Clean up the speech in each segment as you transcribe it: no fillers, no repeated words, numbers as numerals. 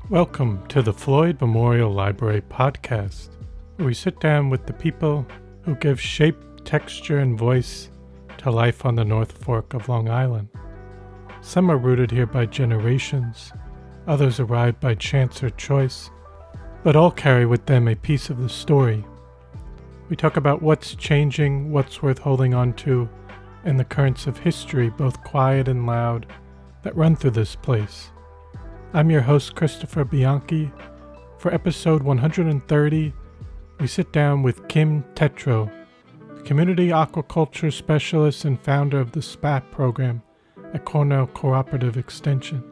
Welcome to the Floyd Memorial Library podcast, where we sit down with the people who give shape, texture, and voice to life on the North Fork of Long Island. Some are rooted here by generations, others arrived by chance or choice, but all carry with them a piece of the story. We talk about what's changing, what's worth holding on to, and the currents of history, both quiet and loud, that run through this place. I'm your host, Christopher Bianchi. For episode 130, we sit down with Kim Tetrault, the community aquaculture specialist and founder of the SPAT program at Cornell Cooperative Extension.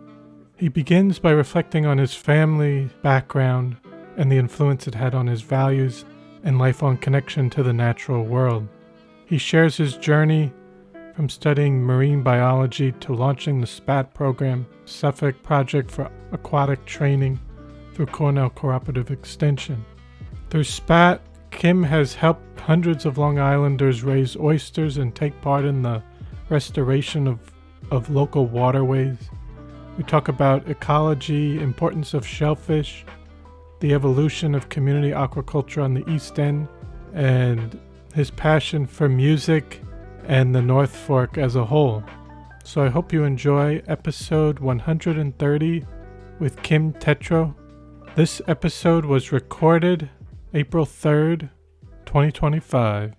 He begins by reflecting on his family background and the influence it had on his values and lifelong connection to the natural world. He shares his journey from studying marine biology to launching the SPAT program, Suffolk Project for Aquatic Training, through Cornell Cooperative Extension. Through SPAT, Kim has helped hundreds of Long Islanders raise oysters and take part in the restoration of local waterways. We talk about ecology, importance of shellfish, the evolution of community aquaculture on the East End, and his passion for music and the North Fork as a whole. So I hope you enjoy episode 130 with Kim Tetrault. This episode was recorded April 3rd, 2025.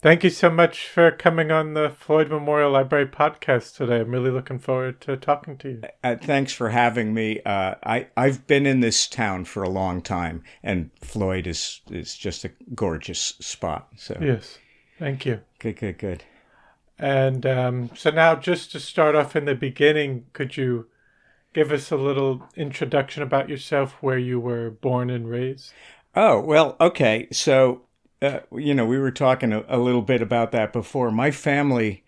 Thank you so much for coming on the Floyd Memorial Library podcast today. I'm really looking forward to talking to you. Thanks for having me. I've been in this town for a long time, and Floyd is just a gorgeous spot. So yes, thank you. Good. And so now, just to start off in the beginning, could you give us a little introduction about yourself, where you were born and raised? Oh, well, okay. So, we were talking a little bit about that before. My family,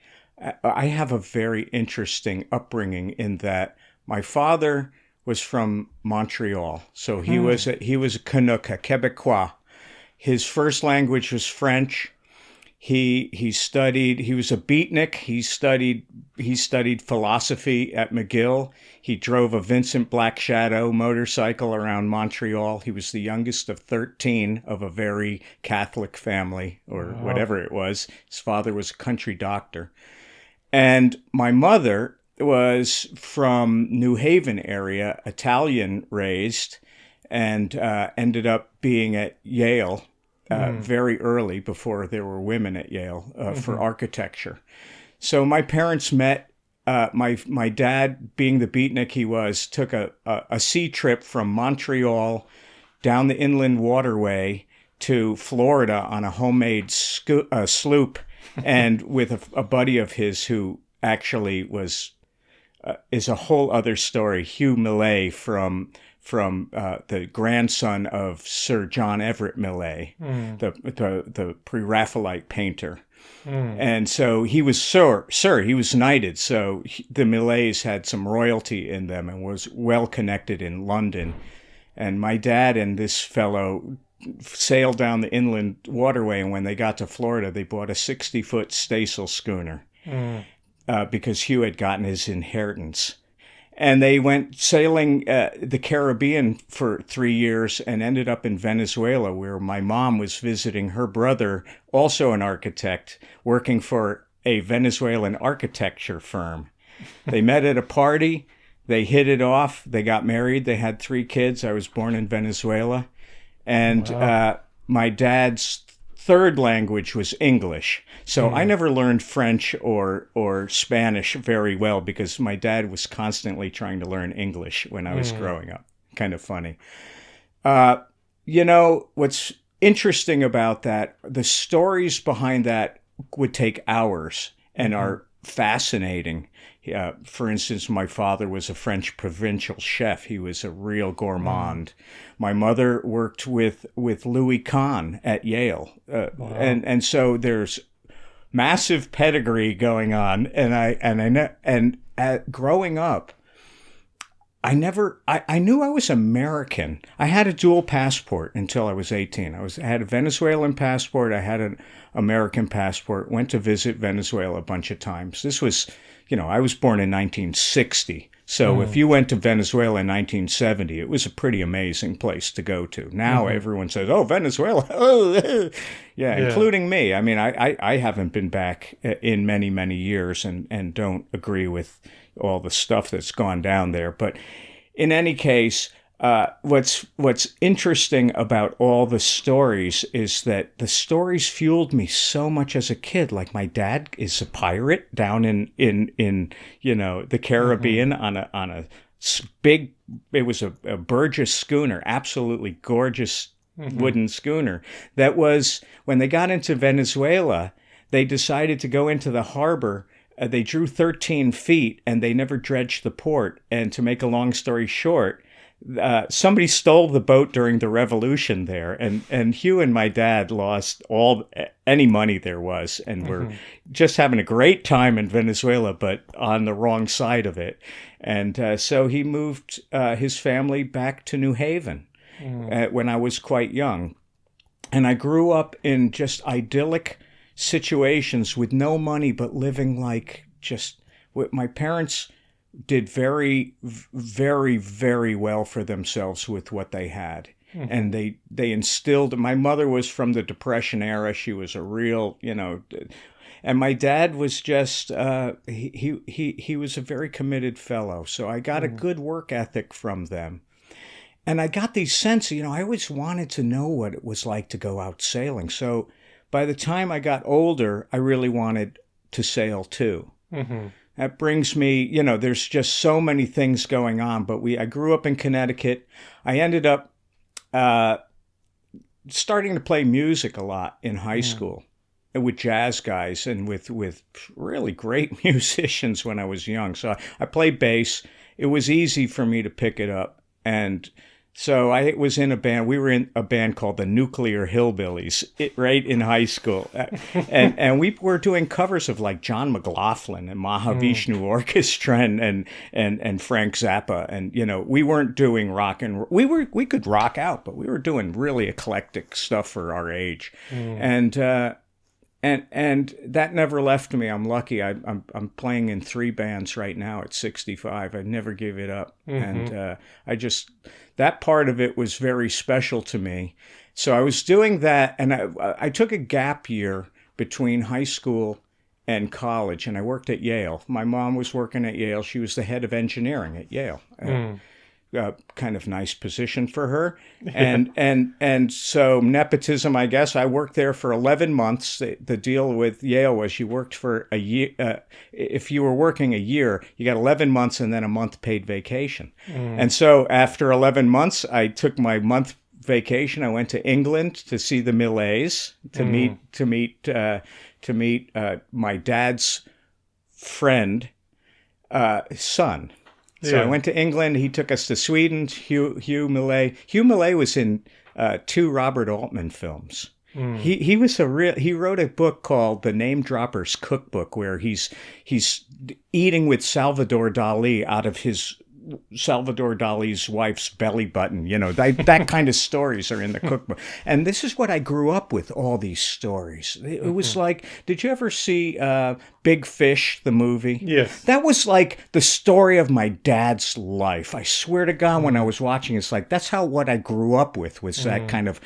I have a very interesting upbringing in that my father was from Montreal. So he was a Canuck, a Quebecois. His first language was French. He was a beatnik. He studied philosophy at McGill. He drove a Vincent Black Shadow motorcycle around Montreal. He was the youngest of 13 of a very Catholic family, or whatever it was. His father was a country doctor. And my mother was from New Haven area, Italian raised, and ended up being at Yale very early, before there were women at Yale, for architecture. So my parents met. My dad, being the beatnik he was, took a sea trip from Montreal down the inland waterway to Florida on a homemade sloop, and with a buddy of his who actually is a whole other story, Hugh Millet from the grandson of Sir John Everett Millet, the Pre-Raphaelite painter. And so he was he was knighted. So the Millets had some royalty in them and was well connected in London. And my dad and this fellow sailed down the inland waterway. And when they got to Florida, they bought a 60-foot staysail schooner because Hugh had gotten his inheritance. And they went sailing the Caribbean for 3 years and ended up in Venezuela, where my mom was visiting her brother, also an architect, working for a Venezuelan architecture firm. They met at a party. They hit it off. They got married. They had 3 kids. I was born in Venezuela. And my dad's third language was English. So I never learned French or Spanish very well because my dad was constantly trying to learn English when I was growing up. Kind of funny. What's interesting about that, the stories behind that would take hours and are fascinating. For instance, my father was a French provincial chef. He was a real gourmand. My mother worked with Louis Kahn at Yale. And so there's massive pedigree going on. And growing up, I knew I was American. I had a dual passport until I was 18. I had a Venezuelan passport. I had an American passport. Went to visit Venezuela a bunch of times. This was, I was born in 1960. So if you went to Venezuela in 1970, it was a pretty amazing place to go to. Now everyone says, oh, Venezuela. Oh, yeah, including me. I mean, I haven't been back in many, many years and don't agree with all the stuff that's gone down there. But in any case, what's interesting about all the stories is that the stories fueled me so much as a kid. Like my dad is a pirate down in the Caribbean on a big. It was a Burgess schooner, absolutely gorgeous wooden schooner. That was when they got into Venezuela. They decided to go into the harbor. They drew 13 feet and they never dredged the port. And to make a long story short, somebody stole the boat during the revolution there. And Hugh and my dad lost any money there was and were just having a great time in Venezuela, but on the wrong side of it. And so he moved his family back to New Haven when I was quite young. And I grew up in just idyllic situations with no money, but living like my parents did very, very, very well for themselves with what they had. And they instilled, my mother was from the Depression era. She was a real, and my dad was just, he was a very committed fellow. So I got a good work ethic from them. And I got these sense, I always wanted to know what it was like to go out sailing. So by the time I got older, I really wanted to sail too. That brings me, there's just so many things going on. But I grew up in Connecticut. I ended up starting to play music a lot in high school with jazz guys and with really great musicians when I was young. So I played bass. It was easy for me to pick it up. And so I was in a band. We were in a band called the Nuclear Hillbillies, right in high school, and we were doing covers of like John McLaughlin and Mahavishnu Orchestra and Frank Zappa, and we weren't doing rock and we could rock out, but we were doing really eclectic stuff for our age, and that never left me. I'm lucky. I'm playing in 3 bands right now at 65. I never gave it up, and that part of it was very special to me. So I was doing that, and I took a gap year between high school and college, and I worked at Yale. My mom was working at Yale. She was the head of engineering at Yale. Kind of nice position for her. And so nepotism, I guess. I worked there for 11 months. The deal with Yale was you worked for a year. If you were working a year, you got 11 months and then a month paid vacation. And so after 11 months, I took my month vacation. I went to England to see the Millets, to meet my dad's friend, son. So I went to England. He took us to Sweden. Hugh Millet. Hugh Millet was in 2 Robert Altman films. He wrote a book called The Name Dropper's Cookbook, where he's eating with Salvador Dali out of Salvador Dali's wife's belly button. That kind of stories are in the cookbook. And this is what I grew up with, all these stories. It was like, did you ever see Big Fish, the movie? Yes. That was like the story of my dad's life. I swear to God, when I was watching, it's like, that's what I grew up with, was that kind of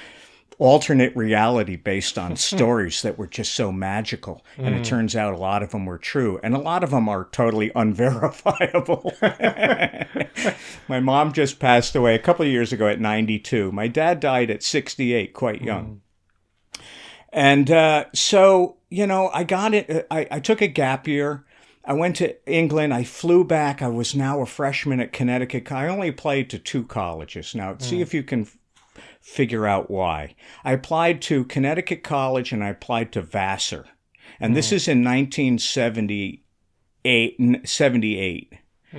alternate reality based on stories that were just so magical. And it turns out a lot of them were true. And a lot of them are totally unverifiable. My mom just passed away a couple of years ago at 92. My dad died at 68, quite young. And so, I got it. I took a gap year. I went to England. I flew back. I was now a freshman at Connecticut. I only applied to 2 colleges. Now, see if you can figure out why. I applied to Connecticut College and I applied to Vassar. And this is in 1978.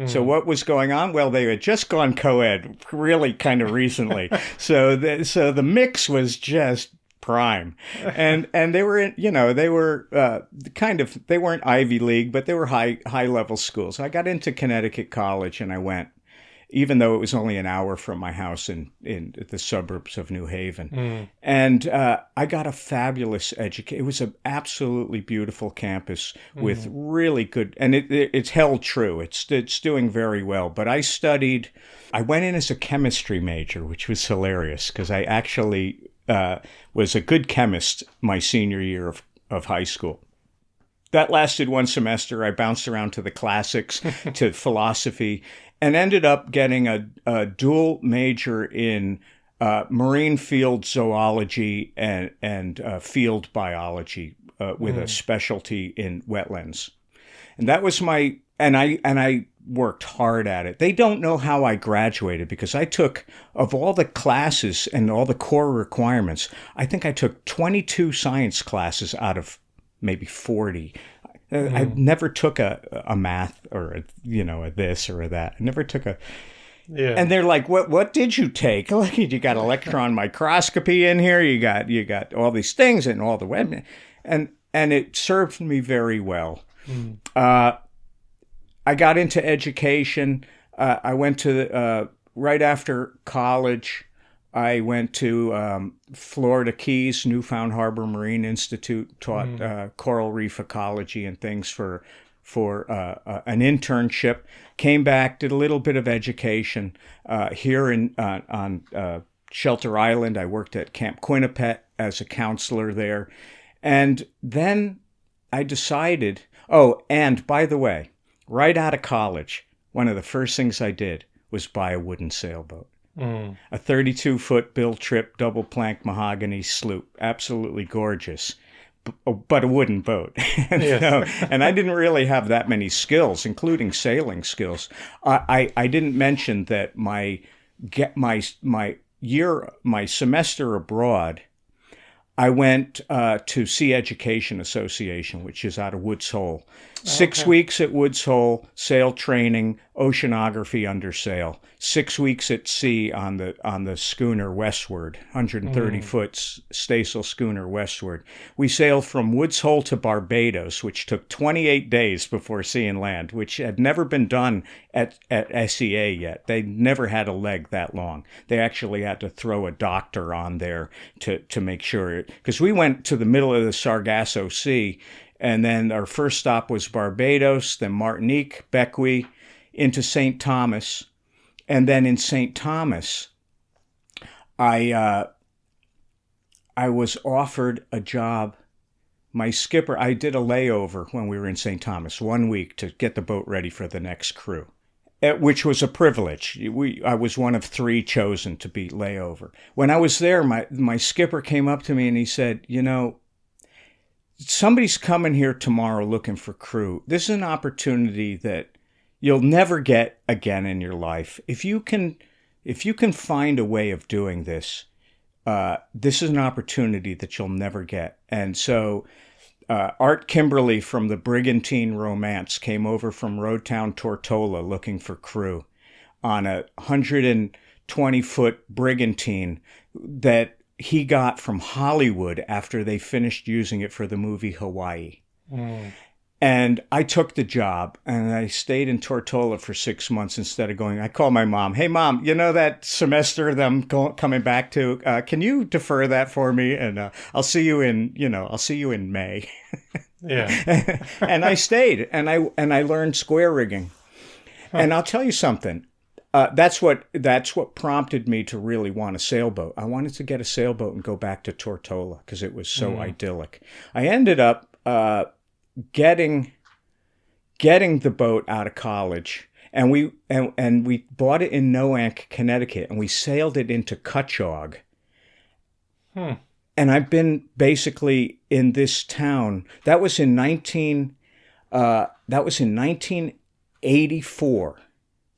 So what was going on? Well, they had just gone co-ed really kind of recently. So the mix was just prime. And they were they were they weren't Ivy League, but they were high level schools. I got into Connecticut College and I went. even though it was only an hour from my house in the suburbs of New Haven. And I got a fabulous education. It was an absolutely beautiful campus with really good, and it's held true. It's doing very well. But I went in as a chemistry major, which was hilarious because I actually was a good chemist my senior year of high school. That lasted one semester. I bounced around to the classics, to philosophy, and ended up getting a dual major in marine field zoology and field biology with a specialty in wetlands. And that was I worked hard at it. They don't know how I graduated because I took, of all the classes and all the core requirements, I think I took 22 science classes out of maybe 40. I never took a math or a this or a that. I never took a. Yeah. And they're like, what did you take? Like, you got electron microscopy in here. You got all these things and all the web, and it served me very well. I got into education. I went to right after college. I went to Florida Keys, Newfound Harbor Marine Institute, taught coral reef ecology and things for an internship. Came back, did a little bit of education here on Shelter Island. I worked at Camp Quinnipiac as a counselor there. And then I decided, and by the way, right out of college, one of the first things I did was buy a wooden sailboat. A 32-foot Bill Tripp double plank mahogany sloop, absolutely gorgeous, but a wooden boat. And I didn't really have that many skills, including sailing skills. I didn't mention that my semester abroad, I went to Sea Education Association, which is out of Woods Hole. 6 weeks at Woods Hole, sail training, oceanography under sail. 6 weeks at sea on the schooner Westward, 130-foot staysail schooner Westward. We sailed from Woods Hole to Barbados, which took 28 days before seeing land, which had never been done at SEA yet. They never had a leg that long. They actually had to throw a doctor on there to make sure, because we went to the middle of the Sargasso Sea, and then our first stop was Barbados, then Martinique, Bequia, into St. Thomas. And then in St. Thomas, I was offered a job. My skipper, I did a layover when we were in St. Thomas, 1 week to get the boat ready for the next crew, which was a privilege. I was one of 3 chosen to be layover. When I was there, my skipper came up to me and he said, somebody's coming here tomorrow looking for crew. This is an opportunity that you'll never get again in your life. If you can find a way of doing this, this is an opportunity that you'll never get. And so Art Kimberly from the Brigantine Romance came over from Roadtown, Tortola looking for crew on a 120-foot brigantine that he got from Hollywood after they finished using it for the movie Hawaii. And I took the job, and I stayed in Tortola for 6 months instead of going. I called my mom. Hey, Mom, that semester that I'm coming back to, can you defer that for me? And I'll see you in May. Yeah. And I stayed, and I learned square rigging. And I'll tell you something. That's what prompted me to really want a sailboat. I wanted to get a sailboat and go back to Tortola because it was so idyllic. I ended up getting the boat out of college, and we bought it in Noank, Connecticut, and we sailed it into Cutchogue. And I've been basically in this town. That was in 1984.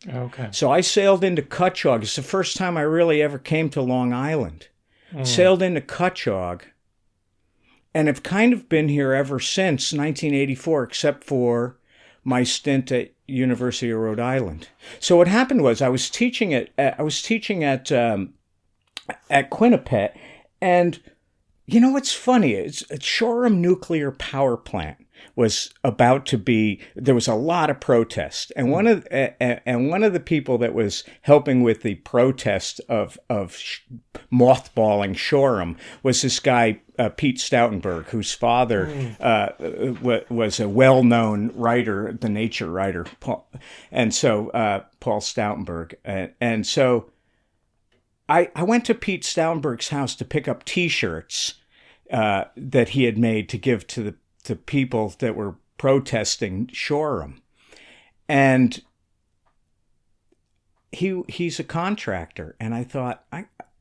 Okay. So I sailed into Cutchogue. It's the first time I really ever came to Long Island. Sailed into Cutchogue, and have kind of been here ever since 1984, except for my stint at University of Rhode Island. So what happened was I was teaching at Quinnipiac, and what's funny? It's Shoreham Nuclear Power Plant. was about to be, there was a lot of protest. And one of the people that was helping with the protest of mothballing Shoreham was this guy, Pete Stoutenberg, whose father was a well-known writer, the nature writer, Paul Stoutenberg. And so I went to Pete Stoutenberg's house to pick up T-shirts that he had made to give to the people that were protesting Shoreham. And he's a contractor. And I thought,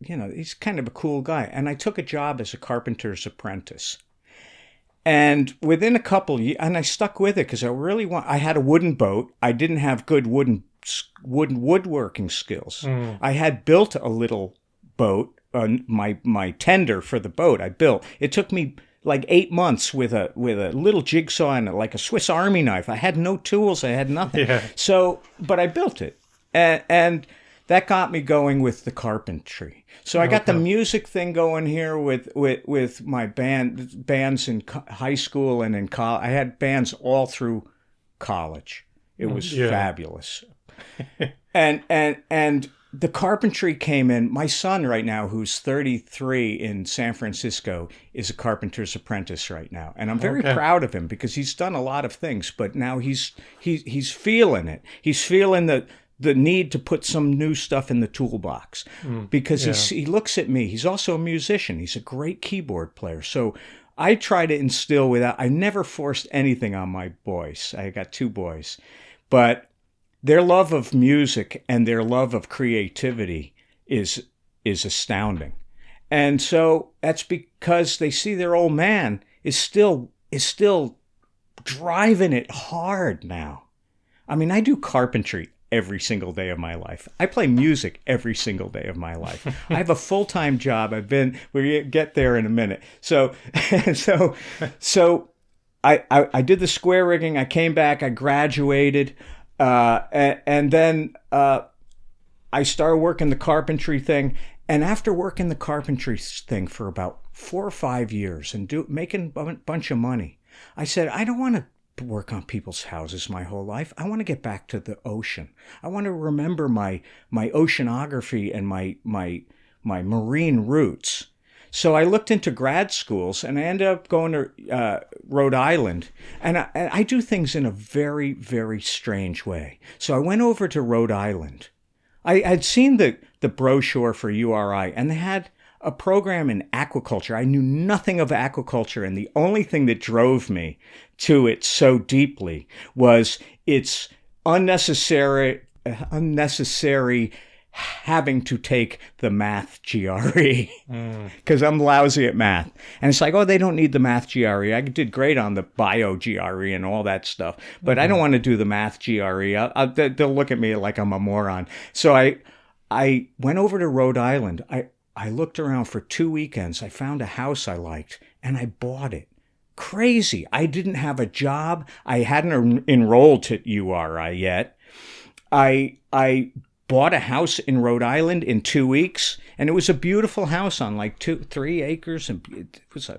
he's kind of a cool guy. And I took a job as a carpenter's apprentice. And within a couple years, and I stuck with it because I had a wooden boat. I didn't have good woodworking skills. I had built a little boat, my tender for the boat I built. It took me like 8 months with a little jigsaw and like a Swiss Army knife. I had no tools. I had nothing. Yeah. So, but I built it. And that got me going with the carpentry. So I got the music thing going here with my bands in high school and in college. I had bands all through college. It was fabulous. And the carpentry came in. My son right now, who's 33 in San Francisco, is a carpenter's apprentice right now. And I'm very proud of him because he's done a lot of things, but now he's feeling it. He's feeling the need to put some new stuff in the toolbox because he looks at me. He's also a musician. He's a great keyboard player. So I try to instill I never forced anything on my boys. I got 2 boys, but their love of music and their love of creativity is astounding. And so that's because they see their old man is still driving it hard now. I mean, I do carpentry every single day of my life. I play music every single day of my life. I have a full-time job. We'll get there in a minute. So I did the square rigging. I came back, I graduated. And then I started working the carpentry thing. And after working the carpentry thing for about 4 or 5 years and making a bunch of money, I said, I don't want to work on people's houses my whole life. I want to get back to the ocean. I want to remember my oceanography and my marine roots. So I looked into grad schools, and I ended up going to Rhode Island. And I do things in a very, very strange way. So I went over to Rhode Island. I'd seen the brochure for URI, and they had a program in aquaculture. I knew nothing of aquaculture, and the only thing that drove me to it so deeply was its unnecessary having to take the math GRE because I'm lousy at math. And it's like, oh, they don't need the math GRE. I did great on the bio GRE and all that stuff, but I don't want to do the math GRE. They'll look at me like I'm a moron. So I went over to Rhode Island. I looked around for 2 weekends. I found a house I liked, and I bought it. Crazy. I didn't have a job. I hadn't enrolled to URI yet. I bought a house in Rhode Island in 2 weeks, and it was a beautiful house on like 3 acres, and it was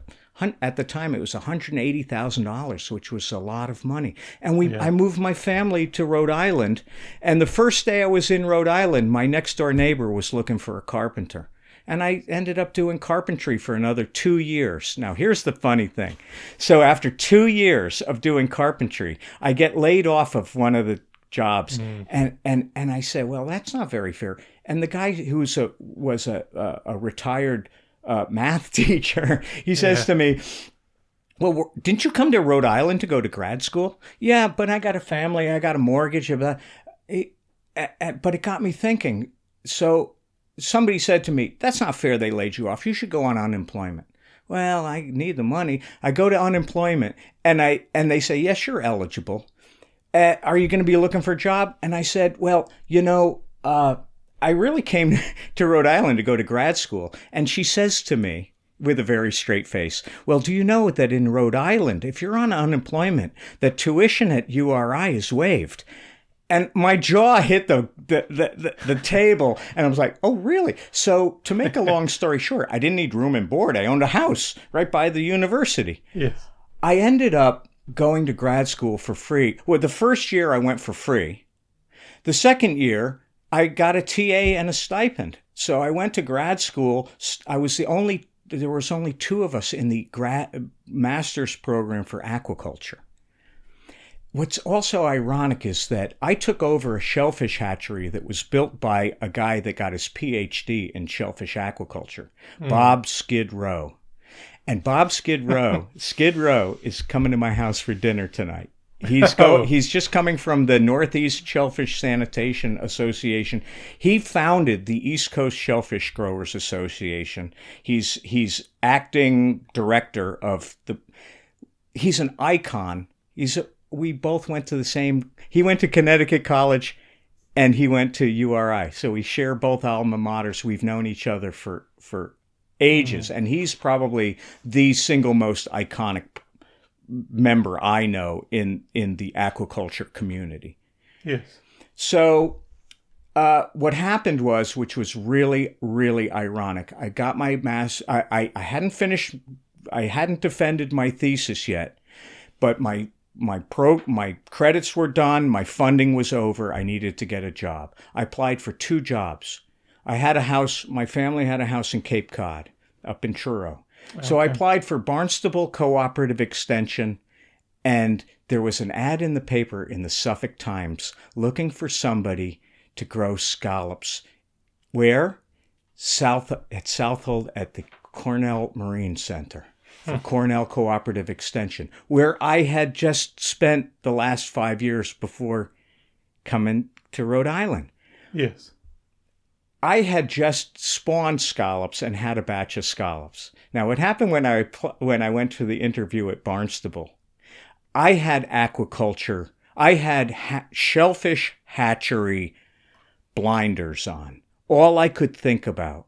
at the time it was $180,000, which was a lot of money. And I moved my family to Rhode Island, and the first day I was in Rhode Island, my next door neighbor was looking for a carpenter. And I ended up doing carpentry for another 2 years. Now, here's the funny thing. So after 2 years of doing carpentry, I get laid off of one of the jobs. And I said, well, that's not very fair. And the guy who was a retired math teacher, he says to me, well, didn't you come to Rhode Island to go to grad school? Yeah, but I got a family. I got a mortgage. But it got me thinking. So somebody said to me, that's not fair they laid you off. You should go on unemployment. Well, I need the money. I go to unemployment, and they say, yes, you're eligible. Are you going to be looking for a job? And I said, well, I really came to Rhode Island to go to grad school. And she says to me with a very straight face, well, do you know that in Rhode Island, if you're on unemployment, the tuition at URI is waived? And my jaw hit the table, and I was like, oh, really? So to make a long story short, I didn't need room and board. I owned a house right by the university. Yes. I ended up going to grad school for free. Well, the first year I went for free. The second year, I got a TA and a stipend. So I went to grad school. There was only two of us in the master's program for aquaculture. What's also ironic is that I took over a shellfish hatchery that was built by a guy that got his PhD in shellfish aquaculture, Bob Skid Row. And Bob Skid Row is coming to my house for dinner tonight. He's just coming from the Northeast Shellfish Sanitation Association. He founded the East Coast Shellfish Growers Association. He's acting director of he's an icon. We both went to the same, he went to Connecticut College and he went to URI. So we share both alma maters. We've known each other for ages. And he's probably the single most iconic member I know in the aquaculture community. Yes. So what happened was, which was really, really ironic, I got my I hadn't finished, I hadn't defended my thesis yet, but my credits were done, my funding was over, I needed to get a job. I applied for 2 jobs. I had a house, my family had a house in Cape Cod, up in Truro. So I applied for Barnstable Cooperative Extension, and there was an ad in the paper in the Suffolk Times looking for somebody to grow scallops. Where? At Southold at the Cornell Marine Center for Cornell Cooperative Extension, where I had just spent the last 5 years before coming to Rhode Island. Yes. I had just spawned scallops and had a batch of scallops. Now, what happened when I went to the interview at Barnstable, I had aquaculture. I had shellfish hatchery blinders on. All I could think about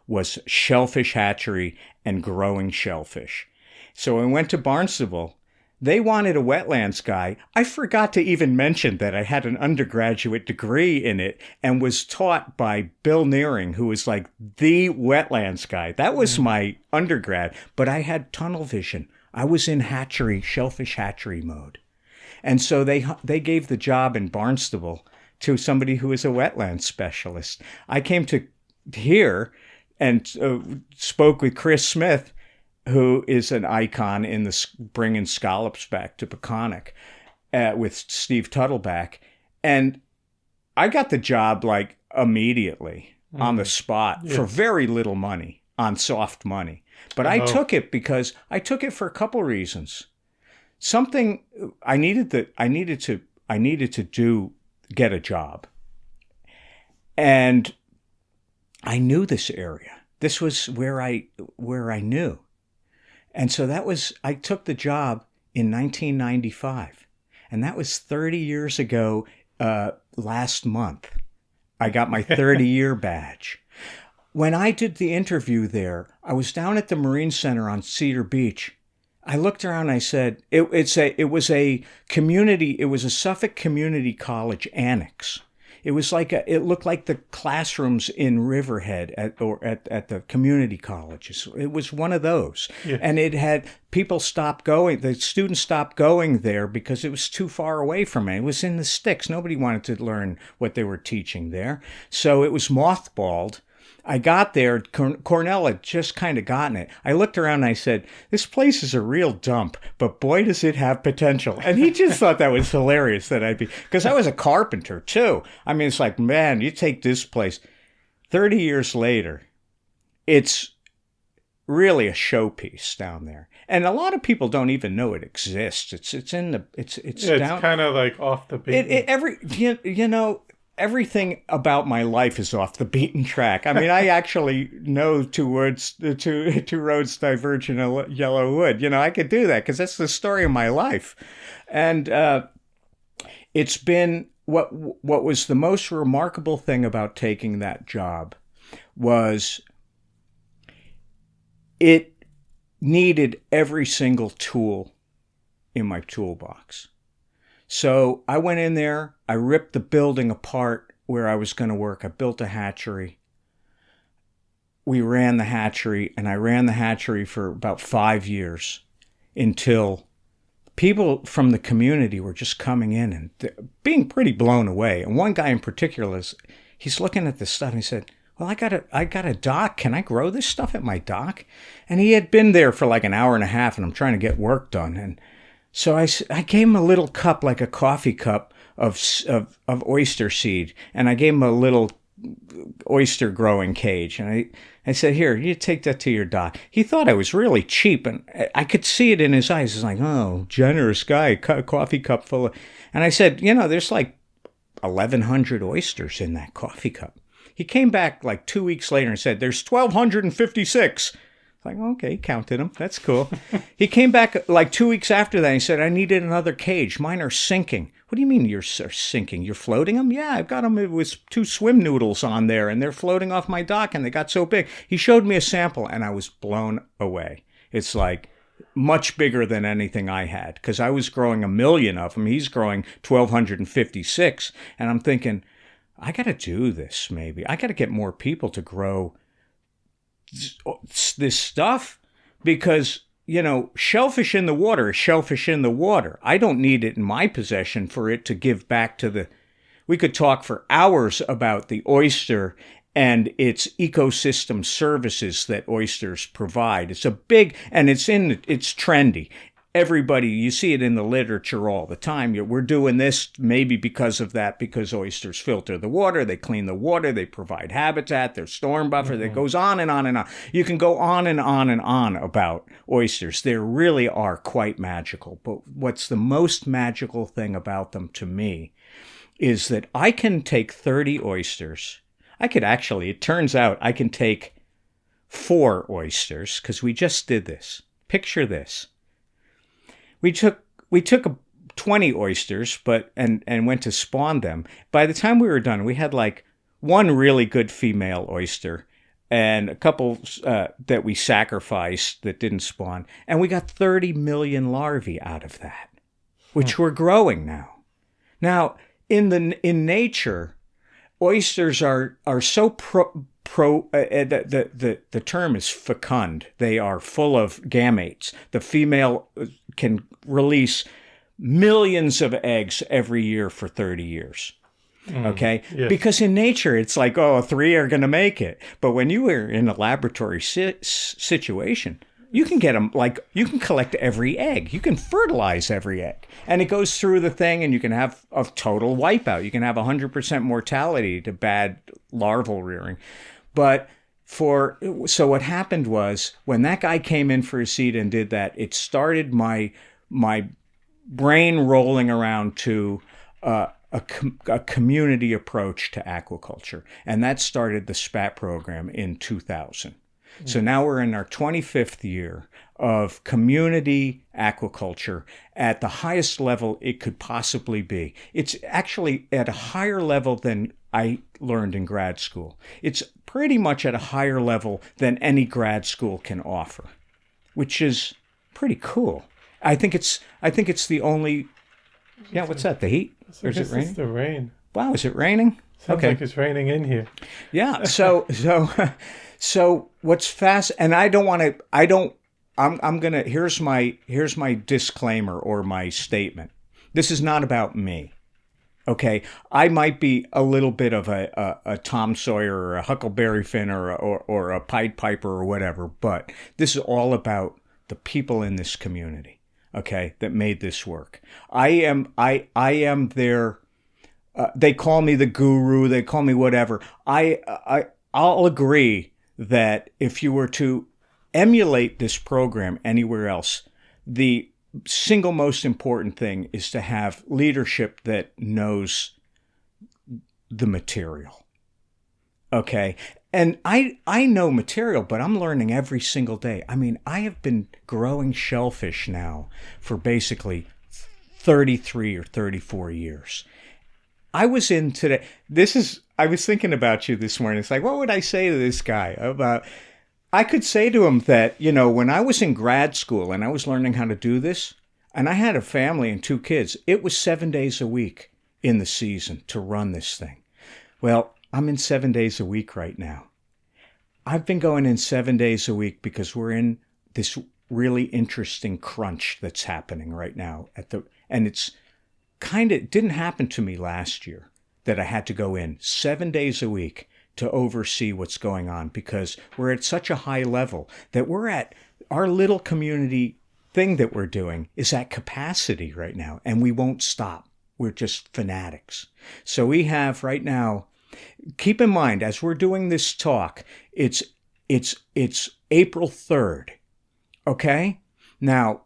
was shellfish hatchery and growing shellfish. So I went to Barnstable. They wanted a wetlands guy. I forgot to even mention that I had an undergraduate degree in it and was taught by Bill Nearing, who was like the wetlands guy. That was my undergrad, but I had tunnel vision. I was in shellfish hatchery mode. And so they gave the job in Barnstable to somebody who was a wetlands specialist. I came to here and spoke with Chris Smith, who is an icon in bringing scallops back to Peconic with Steve Tuttleback. And I got the job like immediately on the spot for very little money, on soft money. But I took it because I took it for a couple reasons. Something I needed to get a job. And I knew this area. This was where I knew. And so I took the job in 1995. And that was 30 years ago last month. I got my 30-year badge. When I did the interview there, I was down at the Marine Center on Cedar Beach. I looked around and I said, it was a Suffolk Community College annex. It looked like the classrooms in Riverhead at the community colleges. It was one of those. Yeah. And it had the students stopped going there because it was too far away from it. It was in the sticks. Nobody wanted to learn what they were teaching there. So it was mothballed. I got there, Cornell had just kind of gotten it. I looked around and I said, this place is a real dump, but boy, does it have potential. And he just thought that was hilarious because I was a carpenter too. I mean, it's like, man, you take this place. 30 years later, it's really a showpiece down there. And a lot of people don't even know it exists. It's down. It's kind of like off the beaten. Everything about my life is off the beaten track. I mean, I actually know two roads diverge in a yellow wood. I could do that because that's the story of my life. And it's been what was the most remarkable thing about taking that job was it needed every single tool in my toolbox. So I went in there, I ripped the building apart where I was going to work. I built a hatchery. We ran the hatchery, and I ran the hatchery for about 5 years until people from the community were just coming in and being pretty blown away. And one guy in particular, he's looking at this stuff and he said, well, I got a dock. Can I grow this stuff at my dock? And he had been there for like an hour and a half, and I'm trying to get work done. And so I gave him a little cup, like a coffee cup of oyster seed, and I gave him a little oyster growing cage. And I said, here, you take that to your dock. He thought I was really cheap, and I could see it in his eyes. He's like, oh, generous guy, coffee cup full of... And I said, there's like 1,100 oysters in that coffee cup. He came back like 2 weeks later and said, there's 1,256. Like, okay, counted them. That's cool. He came back like 2 weeks after that. And he said, I needed another cage. Mine are sinking. What do you mean you're sinking? You're floating them? Yeah, I've got them with 2 swim noodles on there, and they're floating off my dock, and they got so big. He showed me a sample, and I was blown away. It's like much bigger than anything I had, because I was growing 1 million of them. He's growing 1,256, and I'm thinking, I got to do this maybe. I got to get more people to grow this stuff, because shellfish in the water is shellfish in the water. I don't need it in my possession for it to give back to the... We could talk for hours about the oyster and its ecosystem services that oysters provide. It's a big, and it's trendy. Everybody, you see it in the literature all the time. We're doing this maybe because of that, because oysters filter the water, they clean the water, they provide habitat, they're storm buffer. That goes on and on and on. You can go on and on and on about oysters. They really are quite magical. But what's the most magical thing about them to me is that I can take 30 oysters. It turns out I can take 4 oysters, because we just did this. Picture this. We took 20 oysters, and went to spawn them. By the time we were done, we had like 1 really good female oyster and a couple that we sacrificed that didn't spawn, and we got 30 million larvae out of that, which we're growing now. Now, in nature, oysters are so the term is fecund. They are full of gametes. The female can release millions of eggs every year for 30 years. Okay? Yes. Because in nature, it's like, 3 are going to make it. But when you are in a laboratory situation, you can get them, you can collect every egg. You can fertilize every egg. And it goes through the thing, and you can have a total wipeout. You can have 100% mortality to bad larval rearing. But so what happened was, when that guy came in for his seed and did that, it started my brain rolling around to a community approach to aquaculture. And that started the SPAT program in 2000. So now we're in our 25th year of community aquaculture at the highest level it could possibly be. It's actually at a higher level than I learned in grad school. It's pretty much at a higher level than any grad school can offer, which is pretty cool. I think it's the only... Yeah, what's that? The heat? Or is it raining? It's the rain. Wow, is it raining? Sounds like it's raining in here. Yeah. So what's fast, and here's my disclaimer or my statement. This is not about me. Okay. I might be a little bit of a Tom Sawyer or a Huckleberry Finn or a Pied Piper or whatever, but this is all about the people in this community. Okay. That made this work. I am their, they call me the guru. They call me whatever. I'll agree that if you were to emulate this program anywhere else, the single most important thing is to have leadership that knows the material. Okay. And I know material, but I'm learning every single day. I mean, I have been growing shellfish now for basically 33 or 34 years. I was thinking about you this morning. It's like, what would I say to this guy about... I could say to him that, when I was in grad school and I was learning how to do this, and I had a family and 2 kids, it was 7 days a week in the season to run this thing. Well, I'm in 7 days a week right now. I've been going in 7 days a week because we're in this really interesting crunch that's happening right now and it's it didn't happen to me last year that I had to go in 7 days a week to oversee what's going on, because we're at such a high level that we're at our little community thing that we're doing is at capacity right now, and we won't stop. We're just fanatics. So we have right now, keep in mind, as we're doing this talk, it's April 3rd. Okay? Now,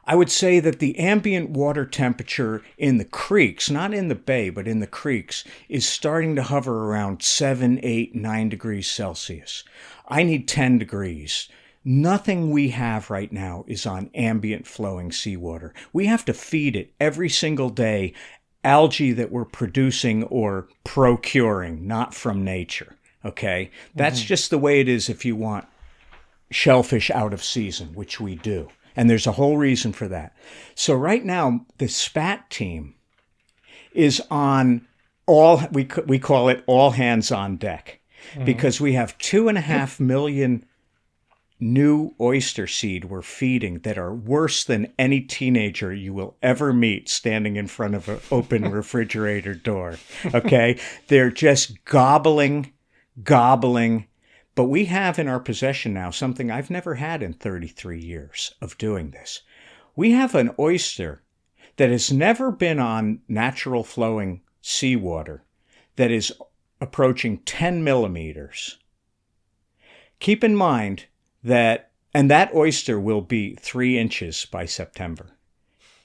I would say that the ambient water temperature in the creeks, not in the bay, but in the creeks, is starting to hover around 7, 8, 9 degrees Celsius. I need 10 degrees. Nothing we have right now is on ambient flowing seawater. We have to feed it every single day algae that we're producing or procuring, not from nature. Okay? That's just the way it is if you want shellfish out of season, which we do. And there's a whole reason for that. So right now, the SPAT team is on we call it all hands on deck, because we have 2.5 million new oyster seed we're feeding that are worse than any teenager you will ever meet standing in front of an open refrigerator door. Okay? They're just gobbling. But we have in our possession now something I've never had in 33 years of doing this. We have an oyster that has never been on natural flowing seawater that is approaching 10 millimeters. Keep in mind that oyster will be 3 inches by September.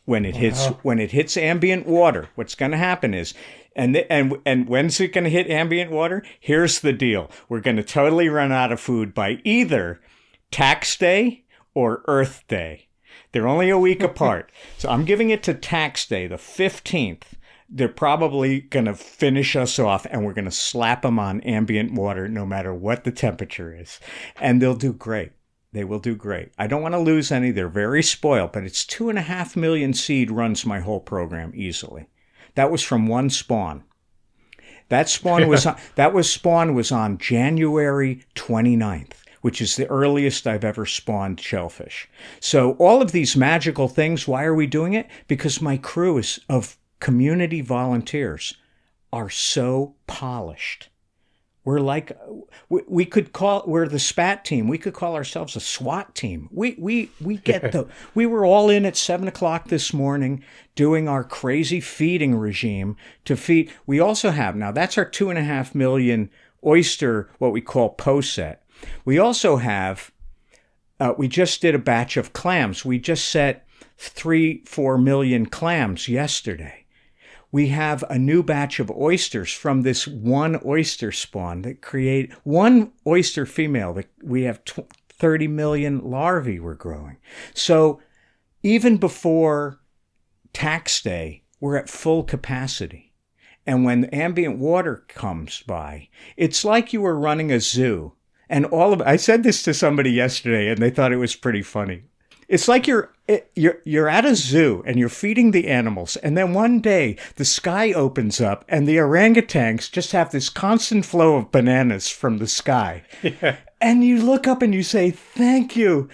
When it hits ambient water, what's going to happen is, and when's it going to hit ambient water? Here's the deal. We're going to totally run out of food by either tax day or Earth Day. They're only a week apart. So I'm giving it to tax day, the 15th. They're probably going to finish us off, and we're going to slap them on ambient water no matter what the temperature is. And they'll do great. They will do great. I don't want to lose any. They're very spoiled, but it's 2.5 million seed runs my whole program easily. That was from one spawn. That spawn was on January 29th, which is the earliest I've ever spawned shellfish. So all of these magical things, why are we doing it? Because my crew of community volunteers are so polished. We're like, we're the SPAT team. We could call ourselves a SWAT team. We were all in at 7 o'clock this morning doing our crazy feeding regime to feed. We also have, now that's our 2.5 million oyster, what we call poset. We also have, we just did a batch of clams. We just set 3-4 million clams yesterday. We have a new batch of oysters from this one oyster spawn that create one oyster female that we have 30 million larvae we're growing. So even before tax day, we're at full capacity. And when ambient water comes by, it's like you were running a zoo. And I said this to somebody yesterday and they thought it was pretty funny. It's like you're at a zoo and you're feeding the animals, and then one day the sky opens up and the orangutans just have this constant flow of bananas from the sky. Yeah. And you look up and you say, thank you,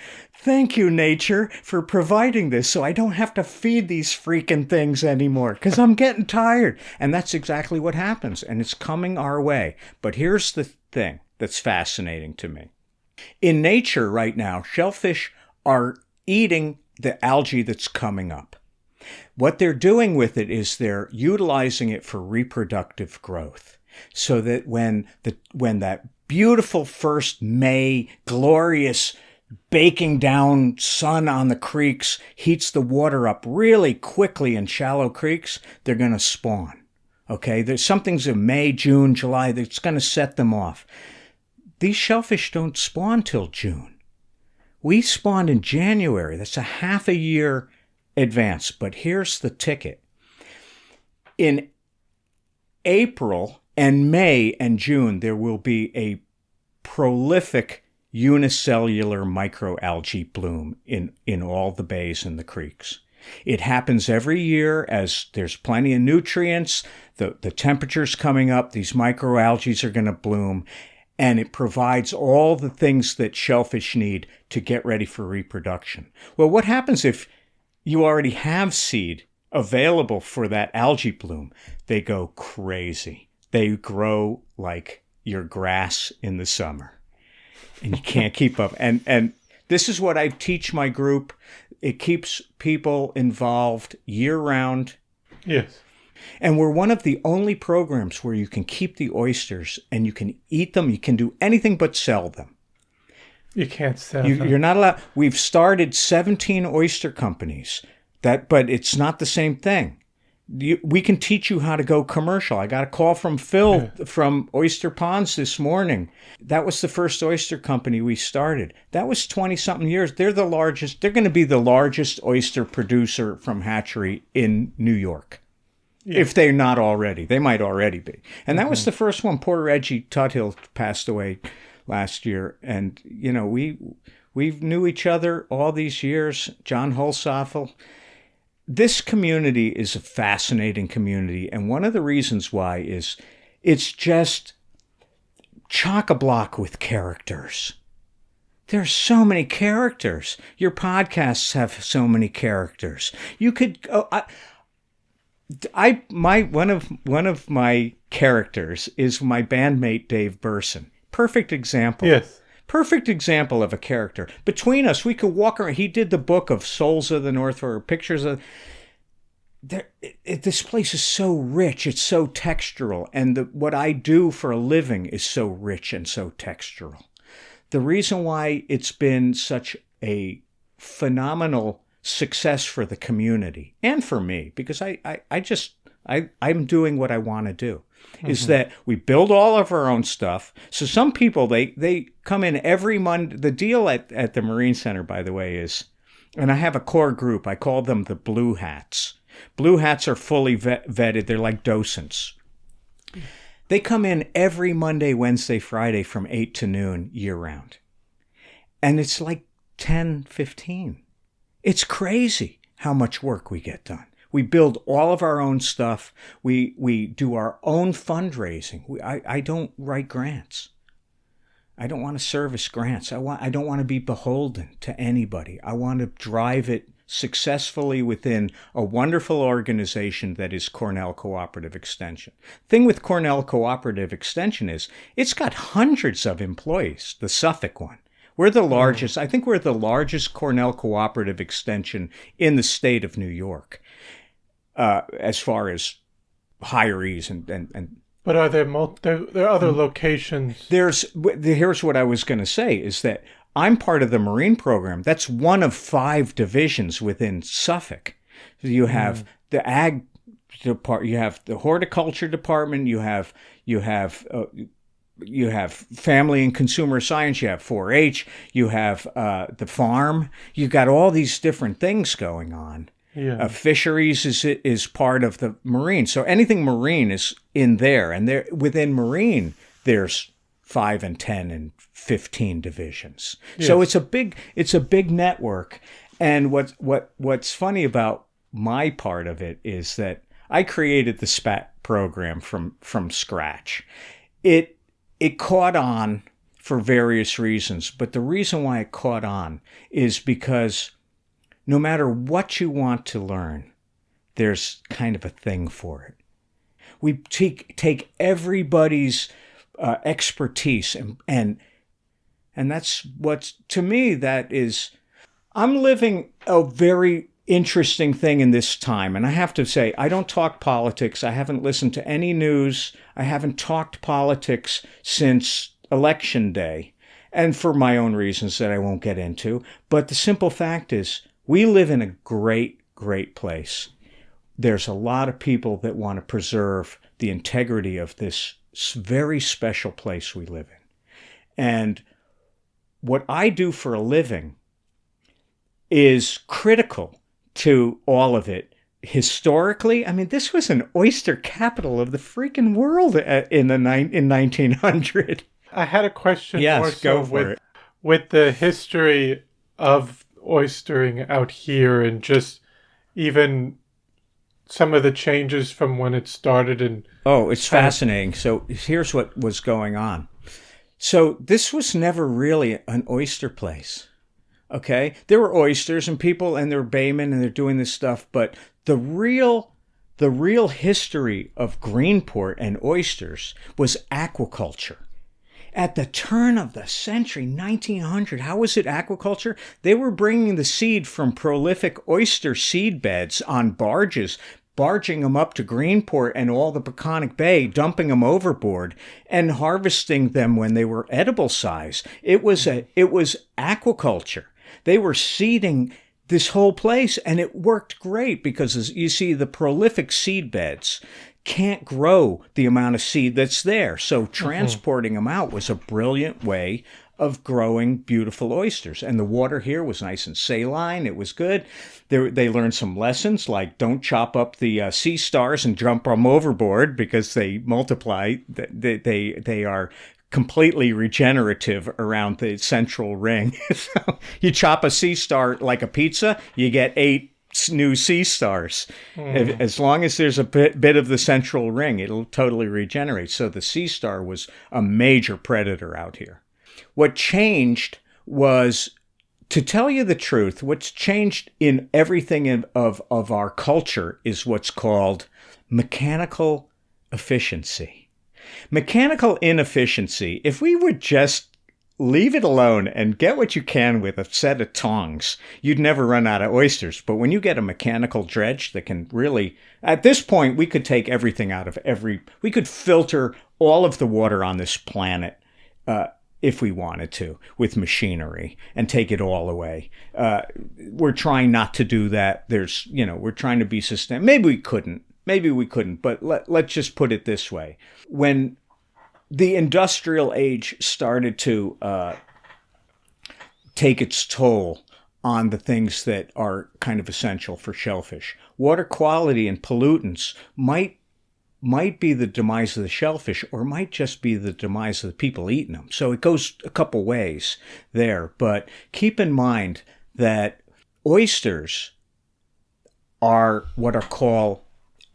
nature, for providing this so I don't have to feed these freaking things anymore because I'm getting tired. And that's exactly what happens, and it's coming our way. But here's the thing that's fascinating to me. In nature right now, shellfish are eating the algae that's coming up. What they're doing with it is they're utilizing it for reproductive growth, so that when that beautiful first May glorious baking down sun on the creeks heats the water up really quickly in shallow creeks, they're going to spawn. Okay, there's something's in May, June, July that's going to set them off. These shellfish don't spawn till June. We spawned in January. That's a half a year advance. But here's the ticket. In April and May and June, there will be a prolific unicellular microalgae bloom in all the bays and the creeks. It happens every year as there's plenty of nutrients, the temperature's coming up, these microalgae are going to bloom. and it provides all the things that shellfish need to get ready for reproduction. Well, what happens if you already have seed available for that algae bloom? They go crazy. They grow like your grass in the summer, and you can't keep up. And this is what I teach my group. It keeps people involved year-round. Yes. And we're one of the only programs where you can keep the oysters and you can eat them. You can do anything but sell them. You can't sell them. You're not allowed. We've started 17 oyster companies, but it's not the same thing. We can teach you how to go commercial. I got a call from Phil from Oyster Ponds this morning. That was the first oyster company we started. That was 20-something years. They're the largest. They're going to be the largest oyster producer from hatchery in New York. Yeah. If they're not already. They might already be. And that was the first one. Poor Reggie Tuthill passed away last year. And, you know, we knew each other all these years. John Holsoffel. This community is a fascinating community, and one of the reasons why is it's just chock-a-block with characters. There's so many characters. Your podcasts have so many characters. You could one of my characters is my bandmate Dave Burson. Perfect example. Yes. Perfect example of a character. Between us, we could walk around. He did the book of Souls of the North, or pictures of. This place is so rich. It's so textural, and what I do for a living is so rich and so textural. The reason why it's been such a phenomenal success for the community and for me, because I'm doing what I want to do. Is that we build all of our own stuff. So some people, they come in every Monday. The deal at the Marine Center, by the way, is, and I have a core group, I call them the Blue Hats. Blue Hats are fully vetted. They're like docents. They come in every Monday, Wednesday, Friday from 8 to noon year-round. And it's like 10, 15. It's crazy how much work we get done. We build all of our own stuff. We do our own fundraising. I don't write grants. I don't want to service grants. I don't want to be beholden to anybody. I want to drive it successfully within a wonderful organization that is Cornell Cooperative Extension. Thing with Cornell Cooperative Extension is it's got hundreds of employees, the Suffolk one. We're the largest. I think we're the largest Cornell Cooperative Extension in the state of New York. As far as hirees and but are there there are other locations? Here's what I was going to say is that I'm part of the Marine program. That's one of 5 divisions within Suffolk. You have the ag department, you have the horticulture department, you have family and consumer science, you have 4-H, you have the farm. You've got all these different things going on. Yeah. Fisheries is part of the Marine. So anything Marine is in there. And there within Marine, there's 5 and 10 and 15 divisions. Yes. So it's a big network. And what's funny about my part of it is that I created the SPAT program from scratch. It caught on for various reasons, but the reason why it caught on is because no matter what you want to learn, there's kind of a thing for it. We take everybody's expertise and that's what's, to me, that is, I'm living a very interesting thing in this time. And I have to say, I don't talk politics. I haven't listened to any news. I haven't talked politics since Election Day, and for my own reasons that I won't get into. But the simple fact is, we live in a great, great place. There's a lot of people that want to preserve the integrity of this very special place we live in. And what I do for a living is critical to all of it. Historically, I mean, this was an oyster capital of the freaking world in 1900. I had a question. Yes, more go so for it. With the history of oystering out here and just even some of the changes from when it started. Oh, it's fascinating. So here's what was going on. So this was never really an oyster place. Okay, there were oysters and people, and they're baymen, and they're doing this stuff. But the real history of Greenport and oysters was aquaculture. At the turn of the century, 1900, how was it aquaculture? They were bringing the seed from prolific oyster seed beds on barges, barging them up to Greenport and all the Peconic Bay, dumping them overboard, and harvesting them when they were edible size. It was aquaculture. They were seeding this whole place, and it worked great because, as you see, the prolific seed beds can't grow the amount of seed that's there. So transporting them out was a brilliant way of growing beautiful oysters. And the water here was nice and saline. It was good. They learned some lessons, like don't chop up the sea stars and jump them overboard because they multiply. They are completely regenerative around the central ring. So you chop a sea star like a pizza, you get 8 new sea stars. As long as there's a bit of the central ring, it'll totally regenerate. So the sea star was a major predator out here. What changed was, to tell you the truth, what's changed in everything of our culture is what's called mechanical efficiency. Mechanical inefficiency, if we would just leave it alone and get what you can with a set of tongs, you'd never run out of oysters. But when you get a mechanical dredge that can really, at this point, we could take everything out of we could filter all of the water on this planet if we wanted to with machinery and take it all away. We're trying not to do that. We're trying to be sustainable. Maybe we couldn't, but let's just put it this way. When the industrial age started to take its toll on the things that are kind of essential for shellfish, water quality and pollutants might be the demise of the shellfish, or might just be the demise of the people eating them. So it goes a couple ways there. But keep in mind that oysters are what are called